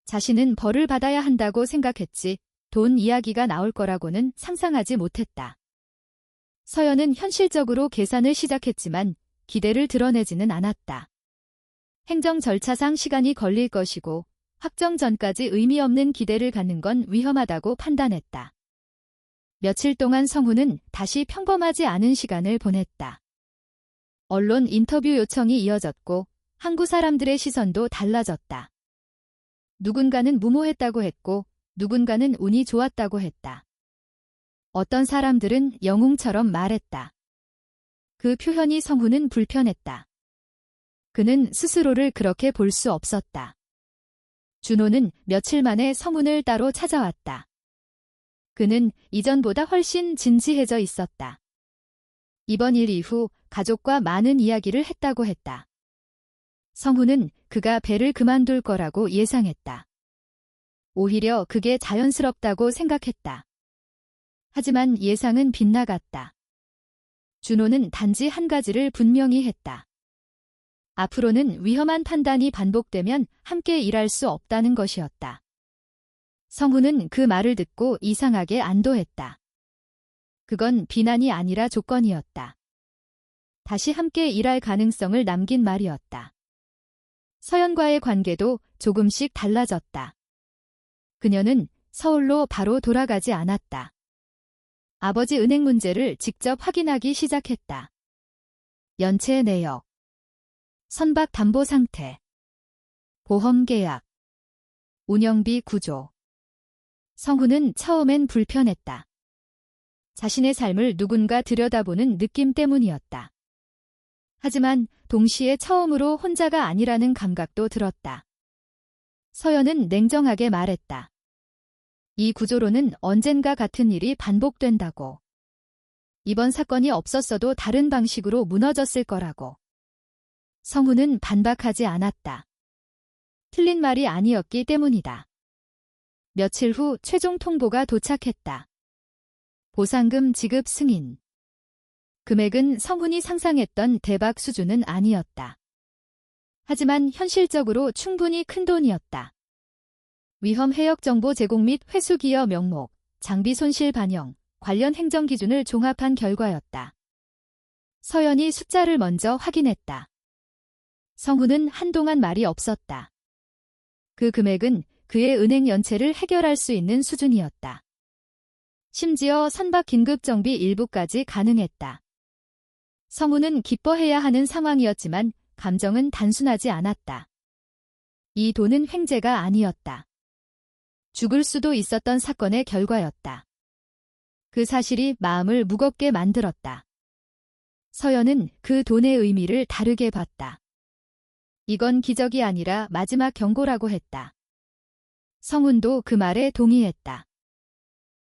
자신은 벌을 받아야 한다고 생각했지 돈 이야기가 나올 거라고는 상상하지 못했다. 서연은 현실적으로 계산을 시작했지만 기대를 드러내지는 않았다. 행정 절차상 시간이 걸릴 것이고 확정 전까지 의미 없는 기대를 갖는 건 위험하다고 판단했다. 며칠 동안 성훈은 다시 평범하지 않은 시간을 보냈다. 언론 인터뷰 요청이 이어졌고 항구 사람들의 시선도 달라졌다. 누군가는 무모했다고 했고 누군가는 운이 좋았다고 했다. 어떤 사람들은 영웅처럼 말했다. 그 표현이 성훈은 불편했다. 그는 스스로를 그렇게 볼 수 없었다. 준호는 며칠 만에 성훈을 따로 찾아왔다. 그는 이전보다 훨씬 진지해져 있었다. 이번 일 이후 가족과 많은 이야기를 했다고 했다. 성훈은 그가 배를 그만둘 거라고 예상했다. 오히려 그게 자연스럽다고 생각했다. 하지만 예상은 빗나갔다. 준호는 단지 한 가지를 분명히 했다. 앞으로는 위험한 판단이 반복되면 함께 일할 수 없다는 것이었다. 성훈은 그 말을 듣고 이상하게 안도했다. 그건 비난이 아니라 조건이었다. 다시 함께 일할 가능성을 남긴 말이었다. 서연과의 관계도 조금씩 달라졌다. 그녀는 서울로 바로 돌아가지 않았다. 아버지 은행 문제를 직접 확인하기 시작했다. 연체 내역, 선박 담보 상태, 보험 계약, 운영비 구조. 성훈은 처음엔 불편했다. 자신의 삶을 누군가 들여다보는 느낌 때문이었다. 하지만 동시에 처음으로 혼자가 아니라는 감각도 들었다. 서연은 냉정하게 말했다. 이 구조로는 언젠가 같은 일이 반복된다고. 이번 사건이 없었어도 다른 방식으로 무너졌을 거라고. 성훈은 반박하지 않았다. 틀린 말이 아니었기 때문이다. 며칠 후 최종 통보가 도착했다. 보상금 지급 승인. 금액은 성훈이 상상했던 대박 수준은 아니었다. 하지만 현실적으로 충분히 큰 돈이었다. 위험 해역 정보 제공 및 회수 기여 명목, 장비 손실 반영, 관련 행정 기준을 종합한 결과였다. 서연이 숫자를 먼저 확인했다. 성훈은 한동안 말이 없었다. 그 금액은 그의 은행 연체를 해결할 수 있는 수준이었다. 심지어 선박 긴급 정비 일부까지 가능했다. 성훈은 기뻐해야 하는 상황이었지만 감정은 단순하지 않았다. 이 돈은 횡재가 아니었다. 죽을 수도 있었던 사건의 결과였다. 그 사실이 마음을 무겁게 만들었다. 서연은 그 돈의 의미를 다르게 봤다. 이건 기적이 아니라 마지막 경고라고 했다. 성훈도 그 말에 동의했다.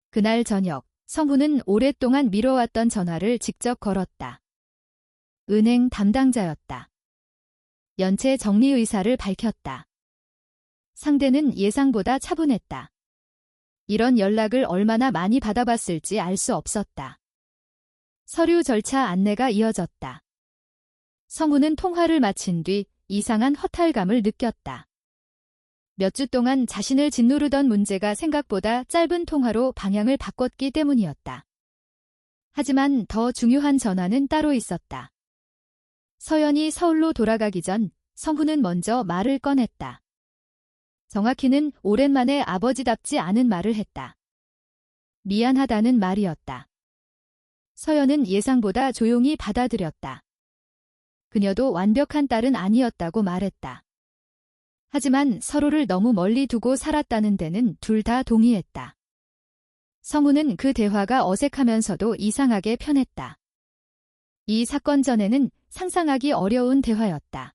그날 저녁, 성훈은 오랫동안 미뤄왔던 전화를 직접 걸었다. 은행 담당자였다. 연체 정리 의사를 밝혔다. 상대는 예상보다 차분했다. 이런 연락을 얼마나 많이 받아봤을지 알 수 없었다. 서류 절차 안내가 이어졌다. 성훈은 통화를 마친 뒤 이상한 허탈감을 느꼈다. 몇 주 동안 자신을 짓누르던 문제가 생각보다 짧은 통화로 방향을 바꿨기 때문이었다. 하지만 더 중요한 전화는 따로 있었다. 서연이 서울로 돌아가기 전 성훈은 먼저 말을 꺼냈다. 정확히는 오랜만에 아버지답지 않은 말을 했다. 미안하다는 말이었다. 서연은 예상보다 조용히 받아들였다. 그녀도 완벽한 딸은 아니었다고 말했다. 하지만 서로를 너무 멀리 두고 살았다는 데는 둘 다 동의했다. 성훈은 그 대화가 어색하면서도 이상하게 편했다. 이 사건 전에는 상상하기 어려운 대화였다.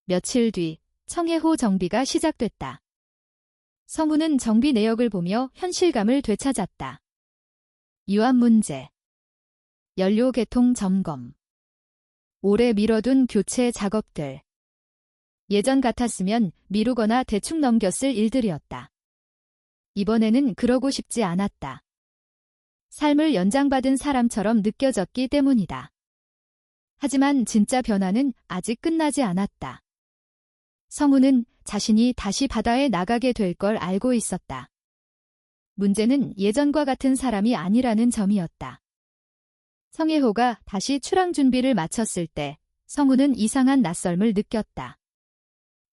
며칠 뒤 청해호 정비가 시작됐다. 성훈은 정비 내역을 보며 현실감을 되찾았다. 유압 문제, 연료 개통 점검, 오래 미뤄둔 교체 작업들. 예전 같았으면 미루거나 대충 넘겼을 일들이었다. 이번에는 그러고 싶지 않았다. 삶을 연장받은 사람처럼 느껴졌기 때문이다. 하지만 진짜 변화는 아직 끝나지 않았다. 성훈은 자신이 다시 바다에 나가게 될 걸 알고 있었다. 문제는 예전과 같은 사람이 아니라는 점이었다. 성혜호가 다시 출항 준비를 마쳤을 때 성훈은 이상한 낯설음을 느꼈다.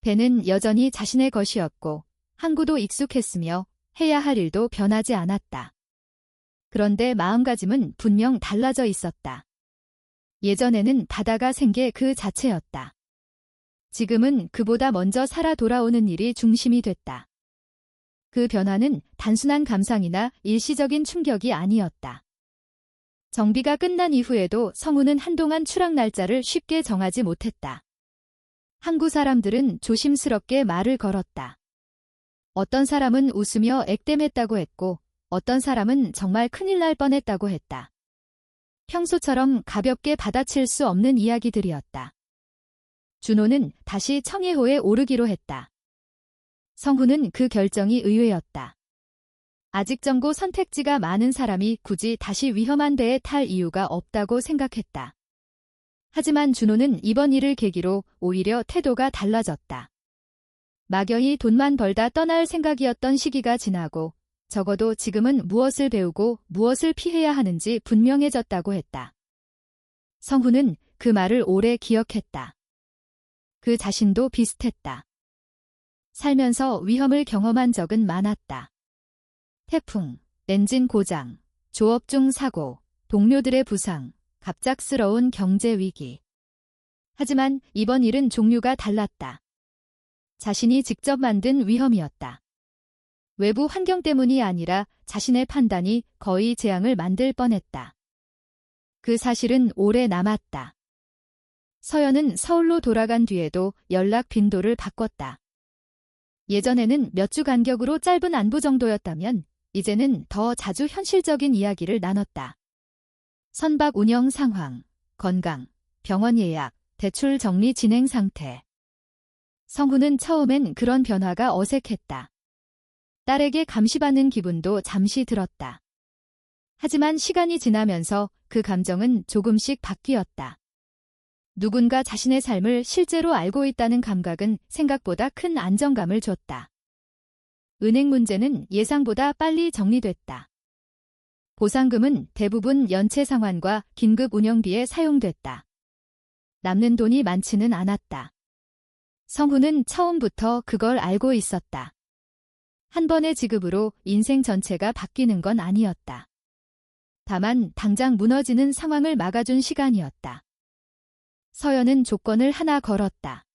배는 여전히 자신의 것이었고 항구도 익숙했으며 해야 할 일도 변하지 않았다. 그런데 마음가짐은 분명 달라져 있었다. 예전에는 바다가 생계 그 자체였다. 지금은 그보다 먼저 살아 돌아오는 일이 중심이 됐다. 그 변화는 단순한 감상이나 일시적인 충격이 아니었다. 정비가 끝난 이후에도 성훈은 한동안 출항 날짜를 쉽게 정하지 못했다. 항구 사람들은 조심스럽게 말을 걸었다. 어떤 사람은 웃으며 액땜했다고 했고 어떤 사람은 정말 큰일 날 뻔했다고 했다. 평소처럼 가볍게 받아칠 수 없는 이야기들이었다. 준호는 다시 청해호에 오르기로 했다. 성훈은 그 결정이 의외였다. 아직 정고 선택지가 많은 사람이 굳이 다시 위험한 배에 탈 이유가 없다고 생각했다. 하지만 준호는 이번 일을 계기로 오히려 태도가 달라졌다. 막연히 돈만 벌다 떠날 생각이었던 시기가 지나고 적어도 지금은 무엇을 배우고 무엇을 피해야 하는지 분명해졌다고 했다. 성훈은 그 말을 오래 기억했다. 그 자신도 비슷했다. 살면서 위험을 경험한 적은 많았다. 태풍, 엔진 고장, 조업 중 사고, 동료들의 부상, 갑작스러운 경제 위기. 하지만 이번 일은 종류가 달랐다. 자신이 직접 만든 위험이었다. 외부 환경 때문이 아니라 자신의 판단이 거의 재앙을 만들 뻔했다. 그 사실은 오래 남았다. 서연은 서울로 돌아간 뒤에도 연락 빈도를 바꿨다. 예전에는 몇 주 간격으로 짧은 안부 정도였다면 이제는 더 자주 현실적인 이야기를 나눴다. 선박 운영 상황, 건강, 병원 예약, 대출 정리 진행 상태. 성훈은 처음엔 그런 변화가 어색했다. 딸에게 감시받는 기분도 잠시 들었다. 하지만 시간이 지나면서 그 감정은 조금씩 바뀌었다. 누군가 자신의 삶을 실제로 알고 있다는 감각은 생각보다 큰 안정감을 줬다. 은행 문제는 예상보다 빨리 정리됐다. 보상금은 대부분 연체 상환과 긴급 운영비에 사용됐다. 남는 돈이 많지는 않았다. 성훈은 처음부터 그걸 알고 있었다. 한 번의 지급으로 인생 전체가 바뀌는 건 아니었다. 다만 당장 무너지는 상황을 막아준 시간이었다. 서연은 조건을 하나 걸었다.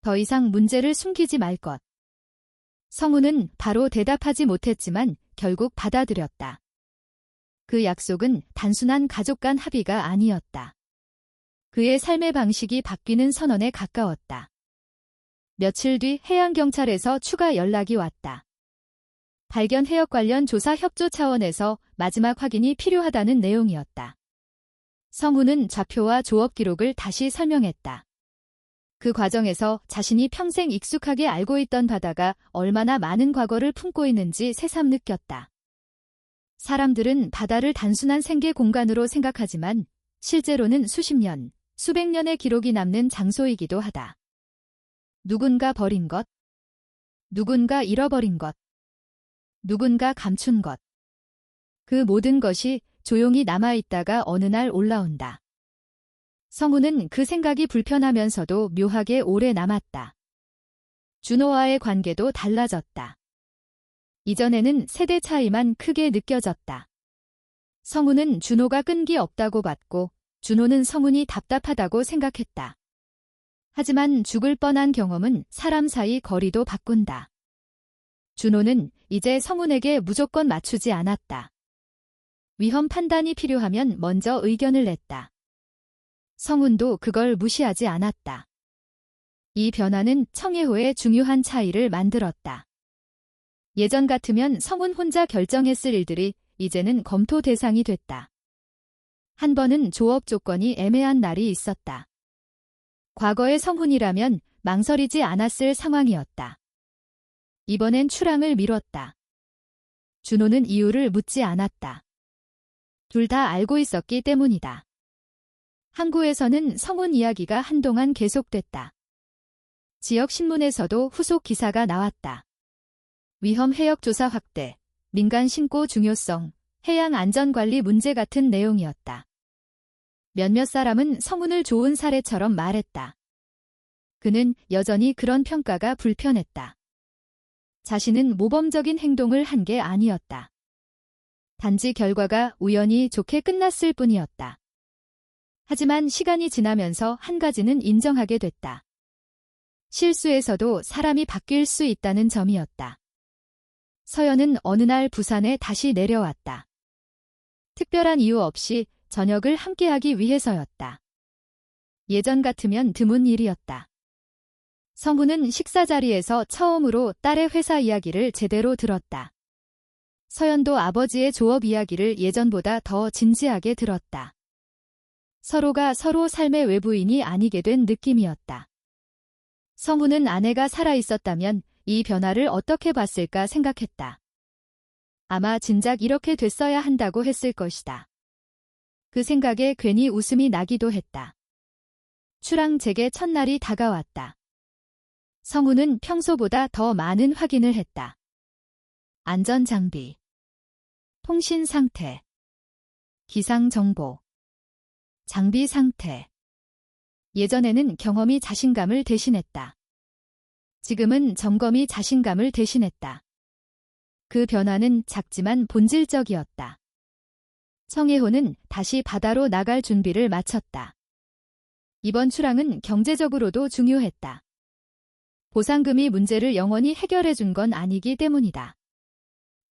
더 이상 문제를 숨기지 말 것. 성훈은 바로 대답하지 못했지만 결국 받아들였다. 그 약속은 단순한 가족 간 합의가 아니었다. 그의 삶의 방식이 바뀌는 선언에 가까웠다. 며칠 뒤 해양경찰에서 추가 연락이 왔다. 발견 해역 관련 조사 협조 차원에서 마지막 확인이 필요하다는 내용이었다. 성훈은 좌표와 조업 기록을 다시 설명했다. 그 과정에서 자신이 평생 익숙하게 알고 있던 바다가 얼마나 많은 과거를 품고 있는지 새삼 느꼈다. 사람들은 바다를 단순한 생계 공간으로 생각하지만 실제로는 수십 년, 수백 년의 기록이 남는 장소이기도 하다. 누군가 버린 것, 누군가 잃어버린 것, 누군가 감춘 것. 그 모든 것이 조용히 남아있다가 어느 날 올라온다. 성훈은 그 생각이 불편하면서도 묘하게 오래 남았다. 준호와의 관계도 달라졌다. 이전에는 세대 차이만 크게 느껴졌다. 성훈은 준호가 끈기 없다고 봤고 준호는 성훈이 답답하다고 생각했다. 하지만 죽을 뻔한 경험은 사람 사이 거리도 바꾼다. 준호는 이제 성훈에게 무조건 맞추지 않았다. 위험 판단이 필요하면 먼저 의견을 냈다. 성훈도 그걸 무시하지 않았다. 이 변화는 청해호의 중요한 차이를 만들었다. 예전 같으면 성훈 혼자 결정했을 일들이 이제는 검토 대상이 됐다. 한 번은 조업 조건이 애매한 날이 있었다. 과거의 성훈이라면 망설이지 않았을 상황이었다. 이번엔 출항을 미뤘다. 준호는 이유를 묻지 않았다. 둘 다 알고 있었기 때문이다. 항구에서는 성훈 이야기가 한동안 계속됐다. 지역 신문에서도 후속 기사가 나왔다. 위험 해역 조사 확대, 민간 신고 중요성, 해양 안전관리 문제 같은 내용이었다. 몇몇 사람은 성훈을 좋은 사례처럼 말했다. 그는 여전히 그런 평가가 불편했다. 자신은 모범적인 행동을 한 게 아니었다. 단지 결과가 우연히 좋게 끝났을 뿐이었다. 하지만 시간이 지나면서 한 가지는 인정하게 됐다. 실수에서도 사람이 바뀔 수 있다는 점이었다. 서연은 어느 날 부산에 다시 내려왔다. 특별한 이유 없이 저녁을 함께하기 위해서였다. 예전 같으면 드문 일이었다. 성훈은 식사 자리에서 처음으로 딸의 회사 이야기를 제대로 들었다. 서연도 아버지의 조업 이야기를 예전보다 더 진지하게 들었다. 서로가 서로 삶의 외부인이 아니게 된 느낌이었다. 성훈은 아내가 살아있었다면 이 변화를 어떻게 봤을까 생각했다. 아마 진작 이렇게 됐어야 한다고 했을 것이다. 그 생각에 괜히 웃음이 나기도 했다. 출항 재개 첫날이 다가왔다. 성훈은 평소보다 더 많은 확인을 했다. 안전장비, 통신 상태, 기상 정보, 장비 상태. 예전에는 경험이 자신감을 대신했다. 지금은 점검이 자신감을 대신했다. 그 변화는 작지만 본질적이었다. 청해호는 다시 바다로 나갈 준비를 마쳤다. 이번 출항은 경제적으로도 중요했다. 보상금이 문제를 영원히 해결해 준 건 아니기 때문이다.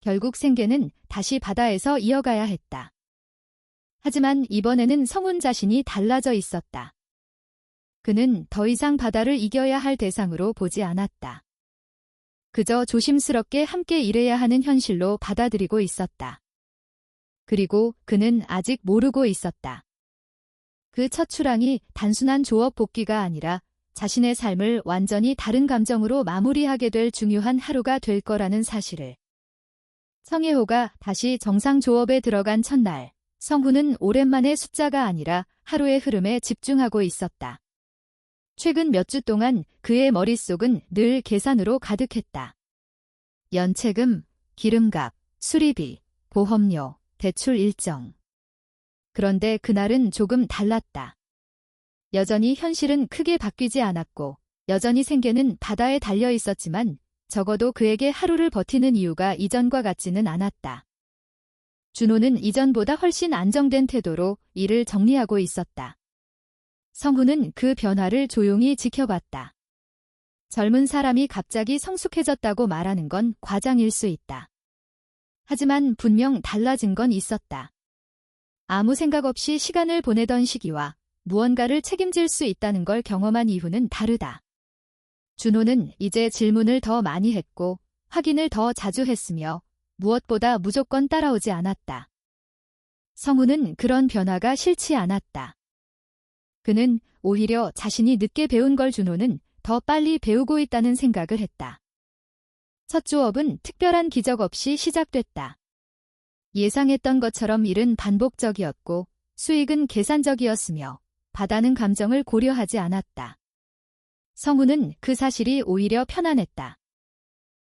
결국 생계는 다시 바다에서 이어가야 했다. 하지만 이번에는 성훈 자신이 달라져 있었다. 그는 더 이상 바다를 이겨야 할 대상으로 보지 않았다. 그저 조심스럽게 함께 일해야 하는 현실로 받아들이고 있었다. 그리고 그는 아직 모르고 있었다. 그 첫 출항이 단순한 조업 복귀가 아니라 자신의 삶을 완전히 다른 감정으로 마무리하게 될 중요한 하루가 될 거라는 사실을. 성혜호가 다시 정상 조업에 들어간 첫날, 성훈은 오랜만에 숫자가 아니라 하루의 흐름에 집중하고 있었다. 최근 몇 주 동안 그의 머릿속은 늘 계산으로 가득했다. 연체금, 기름값, 수리비, 보험료, 대출 일정. 그런데 그날은 조금 달랐다. 여전히 현실은 크게 바뀌지 않았고 여전히 생계는 바다에 달려 있었지만 적어도 그에게 하루를 버티는 이유가 이전과 같지는 않았다. 준호는 이전보다 훨씬 안정된 태도로 일을 정리하고 있었다. 성훈은 그 변화를 조용히 지켜봤다. 젊은 사람이 갑자기 성숙해졌다고 말하는 건 과장일 수 있다. 하지만 분명 달라진 건 있었다. 아무 생각 없이 시간을 보내던 시기와 무언가를 책임질 수 있다는 걸 경험한 이후는 다르다. 준호는 이제 질문을 더 많이 했고 확인을 더 자주 했으며 무엇보다 무조건 따라오지 않았다. 성훈은 그런 변화가 싫지 않았다. 그는 오히려 자신이 늦게 배운 걸 준호는 더 빨리 배우고 있다는 생각을 했다. 첫 조업은 특별한 기적 없이 시작됐다. 예상했던 것처럼 일은 반복적이었고 수익은 계산적이었으며 바다는 감정을 고려하지 않았다. 성훈은 그 사실이 오히려 편안했다.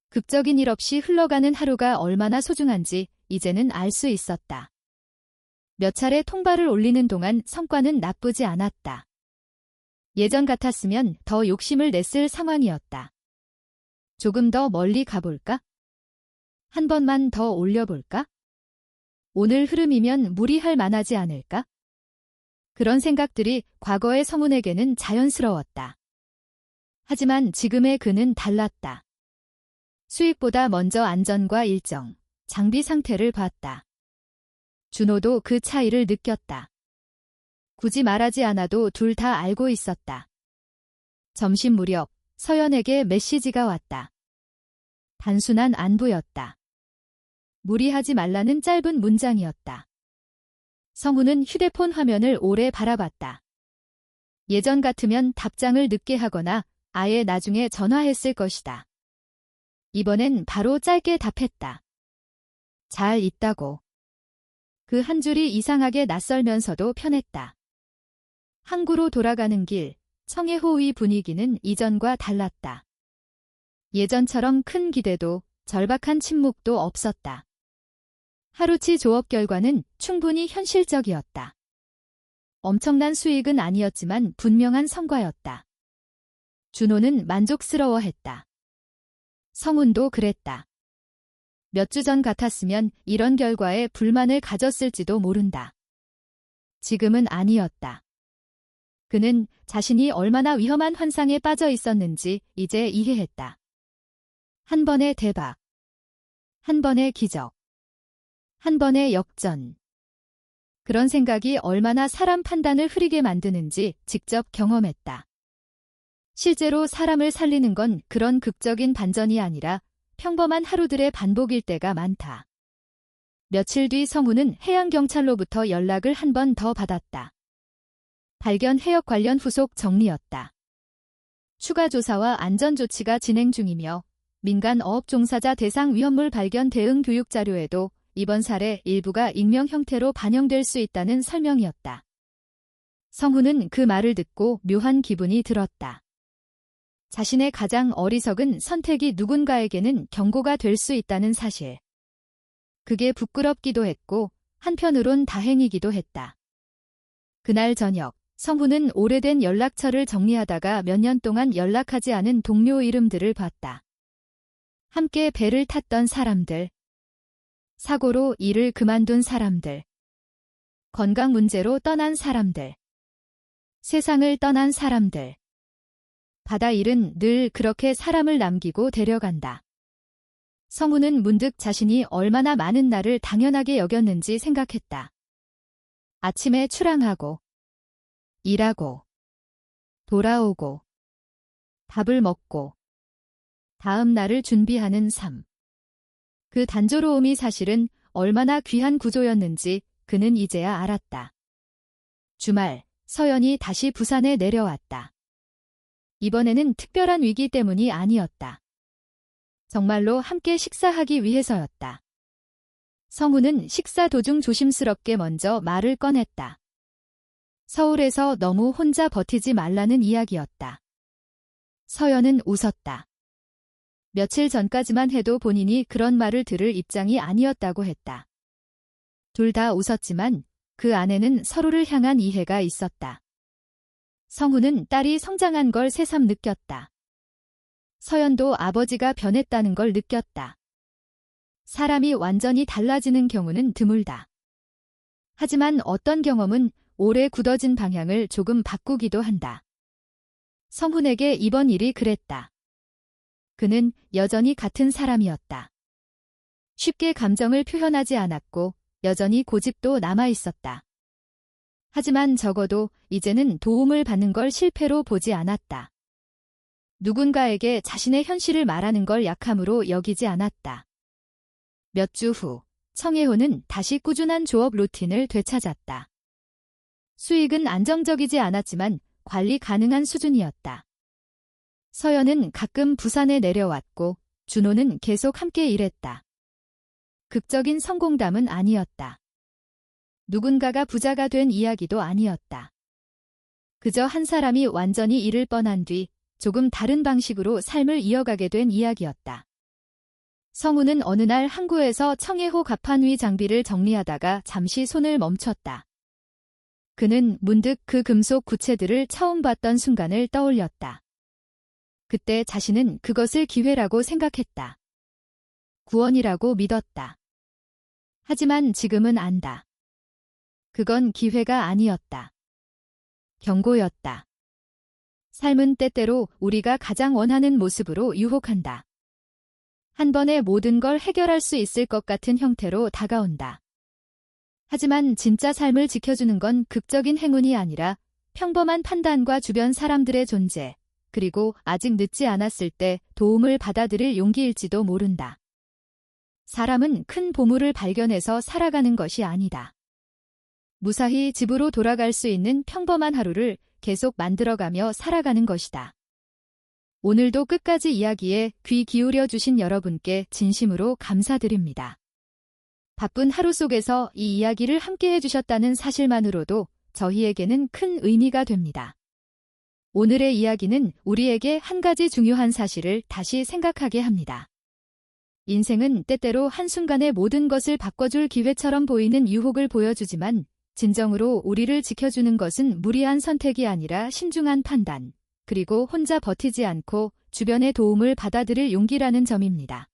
극적인 일 없이 흘러가는 하루가 얼마나 소중한지 이제는 알 수 있었다. 몇 차례 통발을 올리는 동안 성과는 나쁘지 않았다. 예전 같았으면 더 욕심을 냈을 상황이었다. 조금 더 멀리 가볼까? 한 번만 더 올려볼까? 오늘 흐름이면 무리할 만하지 않을까? 그런 생각들이 과거의 성훈에게는 자연스러웠다. 하지만 지금의 그는 달랐다. 수익보다 먼저 안전과 일정, 장비 상태를 봤다. 준호도 그 차이를 느꼈다. 굳이 말하지 않아도 둘 다 알고 있었다. 점심 무렵 서연에게 메시지가 왔다. 단순한 안부였다. 무리하지 말라는 짧은 문장이었다. 성훈은 휴대폰 화면을 오래 바라봤다. 예전 같으면 답장을 늦게 하거나 아예 나중에 전화했을 것이다. 이번엔 바로 짧게 답했다. 잘 있다고. 그 한 줄이 이상하게 낯설면서도 편했다. 항구로 돌아가는 길, 청해호의 분위기는 이전과 달랐다. 예전처럼 큰 기대도 절박한 침묵도 없었다. 하루치 조업 결과는 충분히 현실적이었다. 엄청난 수익은 아니었지만 분명한 성과였다. 준호는 만족스러워했다. 성훈도 그랬다. 몇 주 전 같았으면 이런 결과에 불만을 가졌을지도 모른다. 지금은 아니었다. 그는 자신이 얼마나 위험한 환상에 빠져 있었는지 이제 이해했다. 한 번의 대박, 한 번의 기적, 한 번의 역전. 그런 생각이 얼마나 사람 판단을 흐리게 만드는지 직접 경험했다. 실제로 사람을 살리는 건 그런 극적인 반전이 아니라 평범한 하루들의 반복일 때가 많다. 며칠 뒤 성훈은 해양경찰로부터 연락을 한 번 더 받았다. 발견 해역 관련 후속 정리였다. 추가 조사와 안전조치가 진행 중이며 민간 어업 종사자 대상 위험물 발견 대응 교육 자료에도 이번 사례 일부가 익명 형태로 반영될 수 있다는 설명이었다. 성훈은 그 말을 듣고 묘한 기분이 들었다. 자신의 가장 어리석은 선택이 누군가에게는 경고가 될 수 있다는 사실. 그게 부끄럽기도 했고 한편으론 다행이기도 했다. 그날 저녁, 성훈은 오래된 연락처를 정리하다가 몇 년 동안 연락하지 않은 동료 이름들을 봤다. 함께 배를 탔던 사람들, 사고로 일을 그만둔 사람들, 건강 문제로 떠난 사람들, 세상을 떠난 사람들. 바다 일은 늘 그렇게 사람을 남기고 데려간다. 성훈은 문득 자신이 얼마나 많은 날을 당연하게 여겼는지 생각했다. 아침에 출항하고, 일하고, 돌아오고, 밥을 먹고, 다음 날을 준비하는 삶. 그 단조로움이 사실은 얼마나 귀한 구조였는지 그는 이제야 알았다. 주말, 서연이 다시 부산에 내려왔다. 이번에는 특별한 위기 때문이 아니었다. 정말로 함께 식사하기 위해서였다. 성우는 식사 도중 조심스럽게 먼저 말을 꺼냈다. 서울에서 너무 혼자 버티지 말라는 이야기였다. 서연은 웃었다. 며칠 전까지만 해도 본인이 그런 말을 들을 입장이 아니었다고 했다. 둘 다 웃었지만 그 안에는 서로를 향한 이해가 있었다. 성우는 딸이 성장한 걸 새삼 느꼈다. 서연도 아버지가 변했다는 걸 느꼈다. 사람이 완전히 달라지는 경우는 드물다. 하지만 어떤 경험은 오래 굳어진 방향을 조금 바꾸기도 한다. 성훈에게 이번 일이 그랬다. 그는 여전히 같은 사람이었다. 쉽게 감정을 표현하지 않았고 여전히 고집도 남아있었다. 하지만 적어도 이제는 도움을 받는 걸 실패로 보지 않았다. 누군가에게 자신의 현실을 말하는 걸 약함으로 여기지 않았다. 몇 주 후, 청혜호는 다시 꾸준한 조업 루틴을 되찾았다. 수익은 안정적이지 않았지만 관리 가능한 수준이었다. 서연은 가끔 부산에 내려왔고 준호는 계속 함께 일했다. 극적인 성공담은 아니었다. 누군가가 부자가 된 이야기도 아니었다. 그저 한 사람이 완전히 잃을 뻔한 뒤 조금 다른 방식으로 삶을 이어가게 된 이야기였다. 성우는 어느 날 항구에서 청해호 갑판 위 장비를 정리하다가 잠시 손을 멈췄다. 그는 문득 그 금속 구체들을 처음 봤던 순간을 떠올렸다. 그때 자신은 그것을 기회라고 생각했다. 구원이라고 믿었다. 하지만 지금은 안다. 그건 기회가 아니었다. 경고였다. 삶은 때때로 우리가 가장 원하는 모습으로 유혹한다. 한 번에 모든 걸 해결할 수 있을 것 같은 형태로 다가온다. 하지만 진짜 삶을 지켜주는 건 극적인 행운이 아니라 평범한 판단과 주변 사람들의 존재, 그리고 아직 늦지 않았을 때 도움을 받아들일 용기일지도 모른다. 사람은 큰 보물을 발견해서 살아가는 것이 아니다. 무사히 집으로 돌아갈 수 있는 평범한 하루를 계속 만들어가며 살아가는 것이다. 오늘도 끝까지 이야기에 귀 기울여 주신 여러분께 진심으로 감사드립니다. 바쁜 하루 속에서 이 이야기를 함께 해주셨다는 사실만으로도 저희에게는 큰 의미가 됩니다. 오늘의 이야기는 우리에게 한 가지 중요한 사실을 다시 생각하게 합니다. 인생은 때때로 한순간에 모든 것을 바꿔줄 기회처럼 보이는 유혹을 보여주지만 진정으로 우리를 지켜주는 것은 무리한 선택이 아니라 신중한 판단, 그리고 혼자 버티지 않고 주변의 도움을 받아들일 용기라는 점입니다.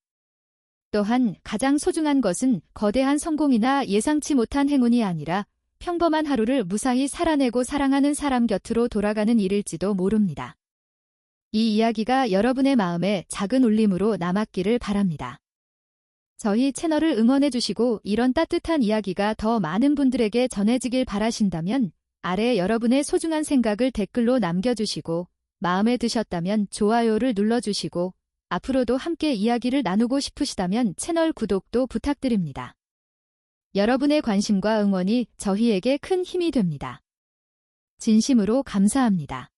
또한 가장 소중한 것은 거대한 성공이나 예상치 못한 행운이 아니라 평범한 하루를 무사히 살아내고 사랑하는 사람 곁으로 돌아가는 일일지도 모릅니다. 이 이야기가 여러분의 마음에 작은 울림으로 남았기를 바랍니다. 저희 채널을 응원해주시고 이런 따뜻한 이야기가 더 많은 분들에게 전해지길 바라신다면 아래 여러분의 소중한 생각을 댓글로 남겨주시고 마음에 드셨다면 좋아요를 눌러주시고 앞으로도 함께 이야기를 나누고 싶으시다면 채널 구독도 부탁드립니다. 여러분의 관심과 응원이 저희에게 큰 힘이 됩니다. 진심으로 감사합니다.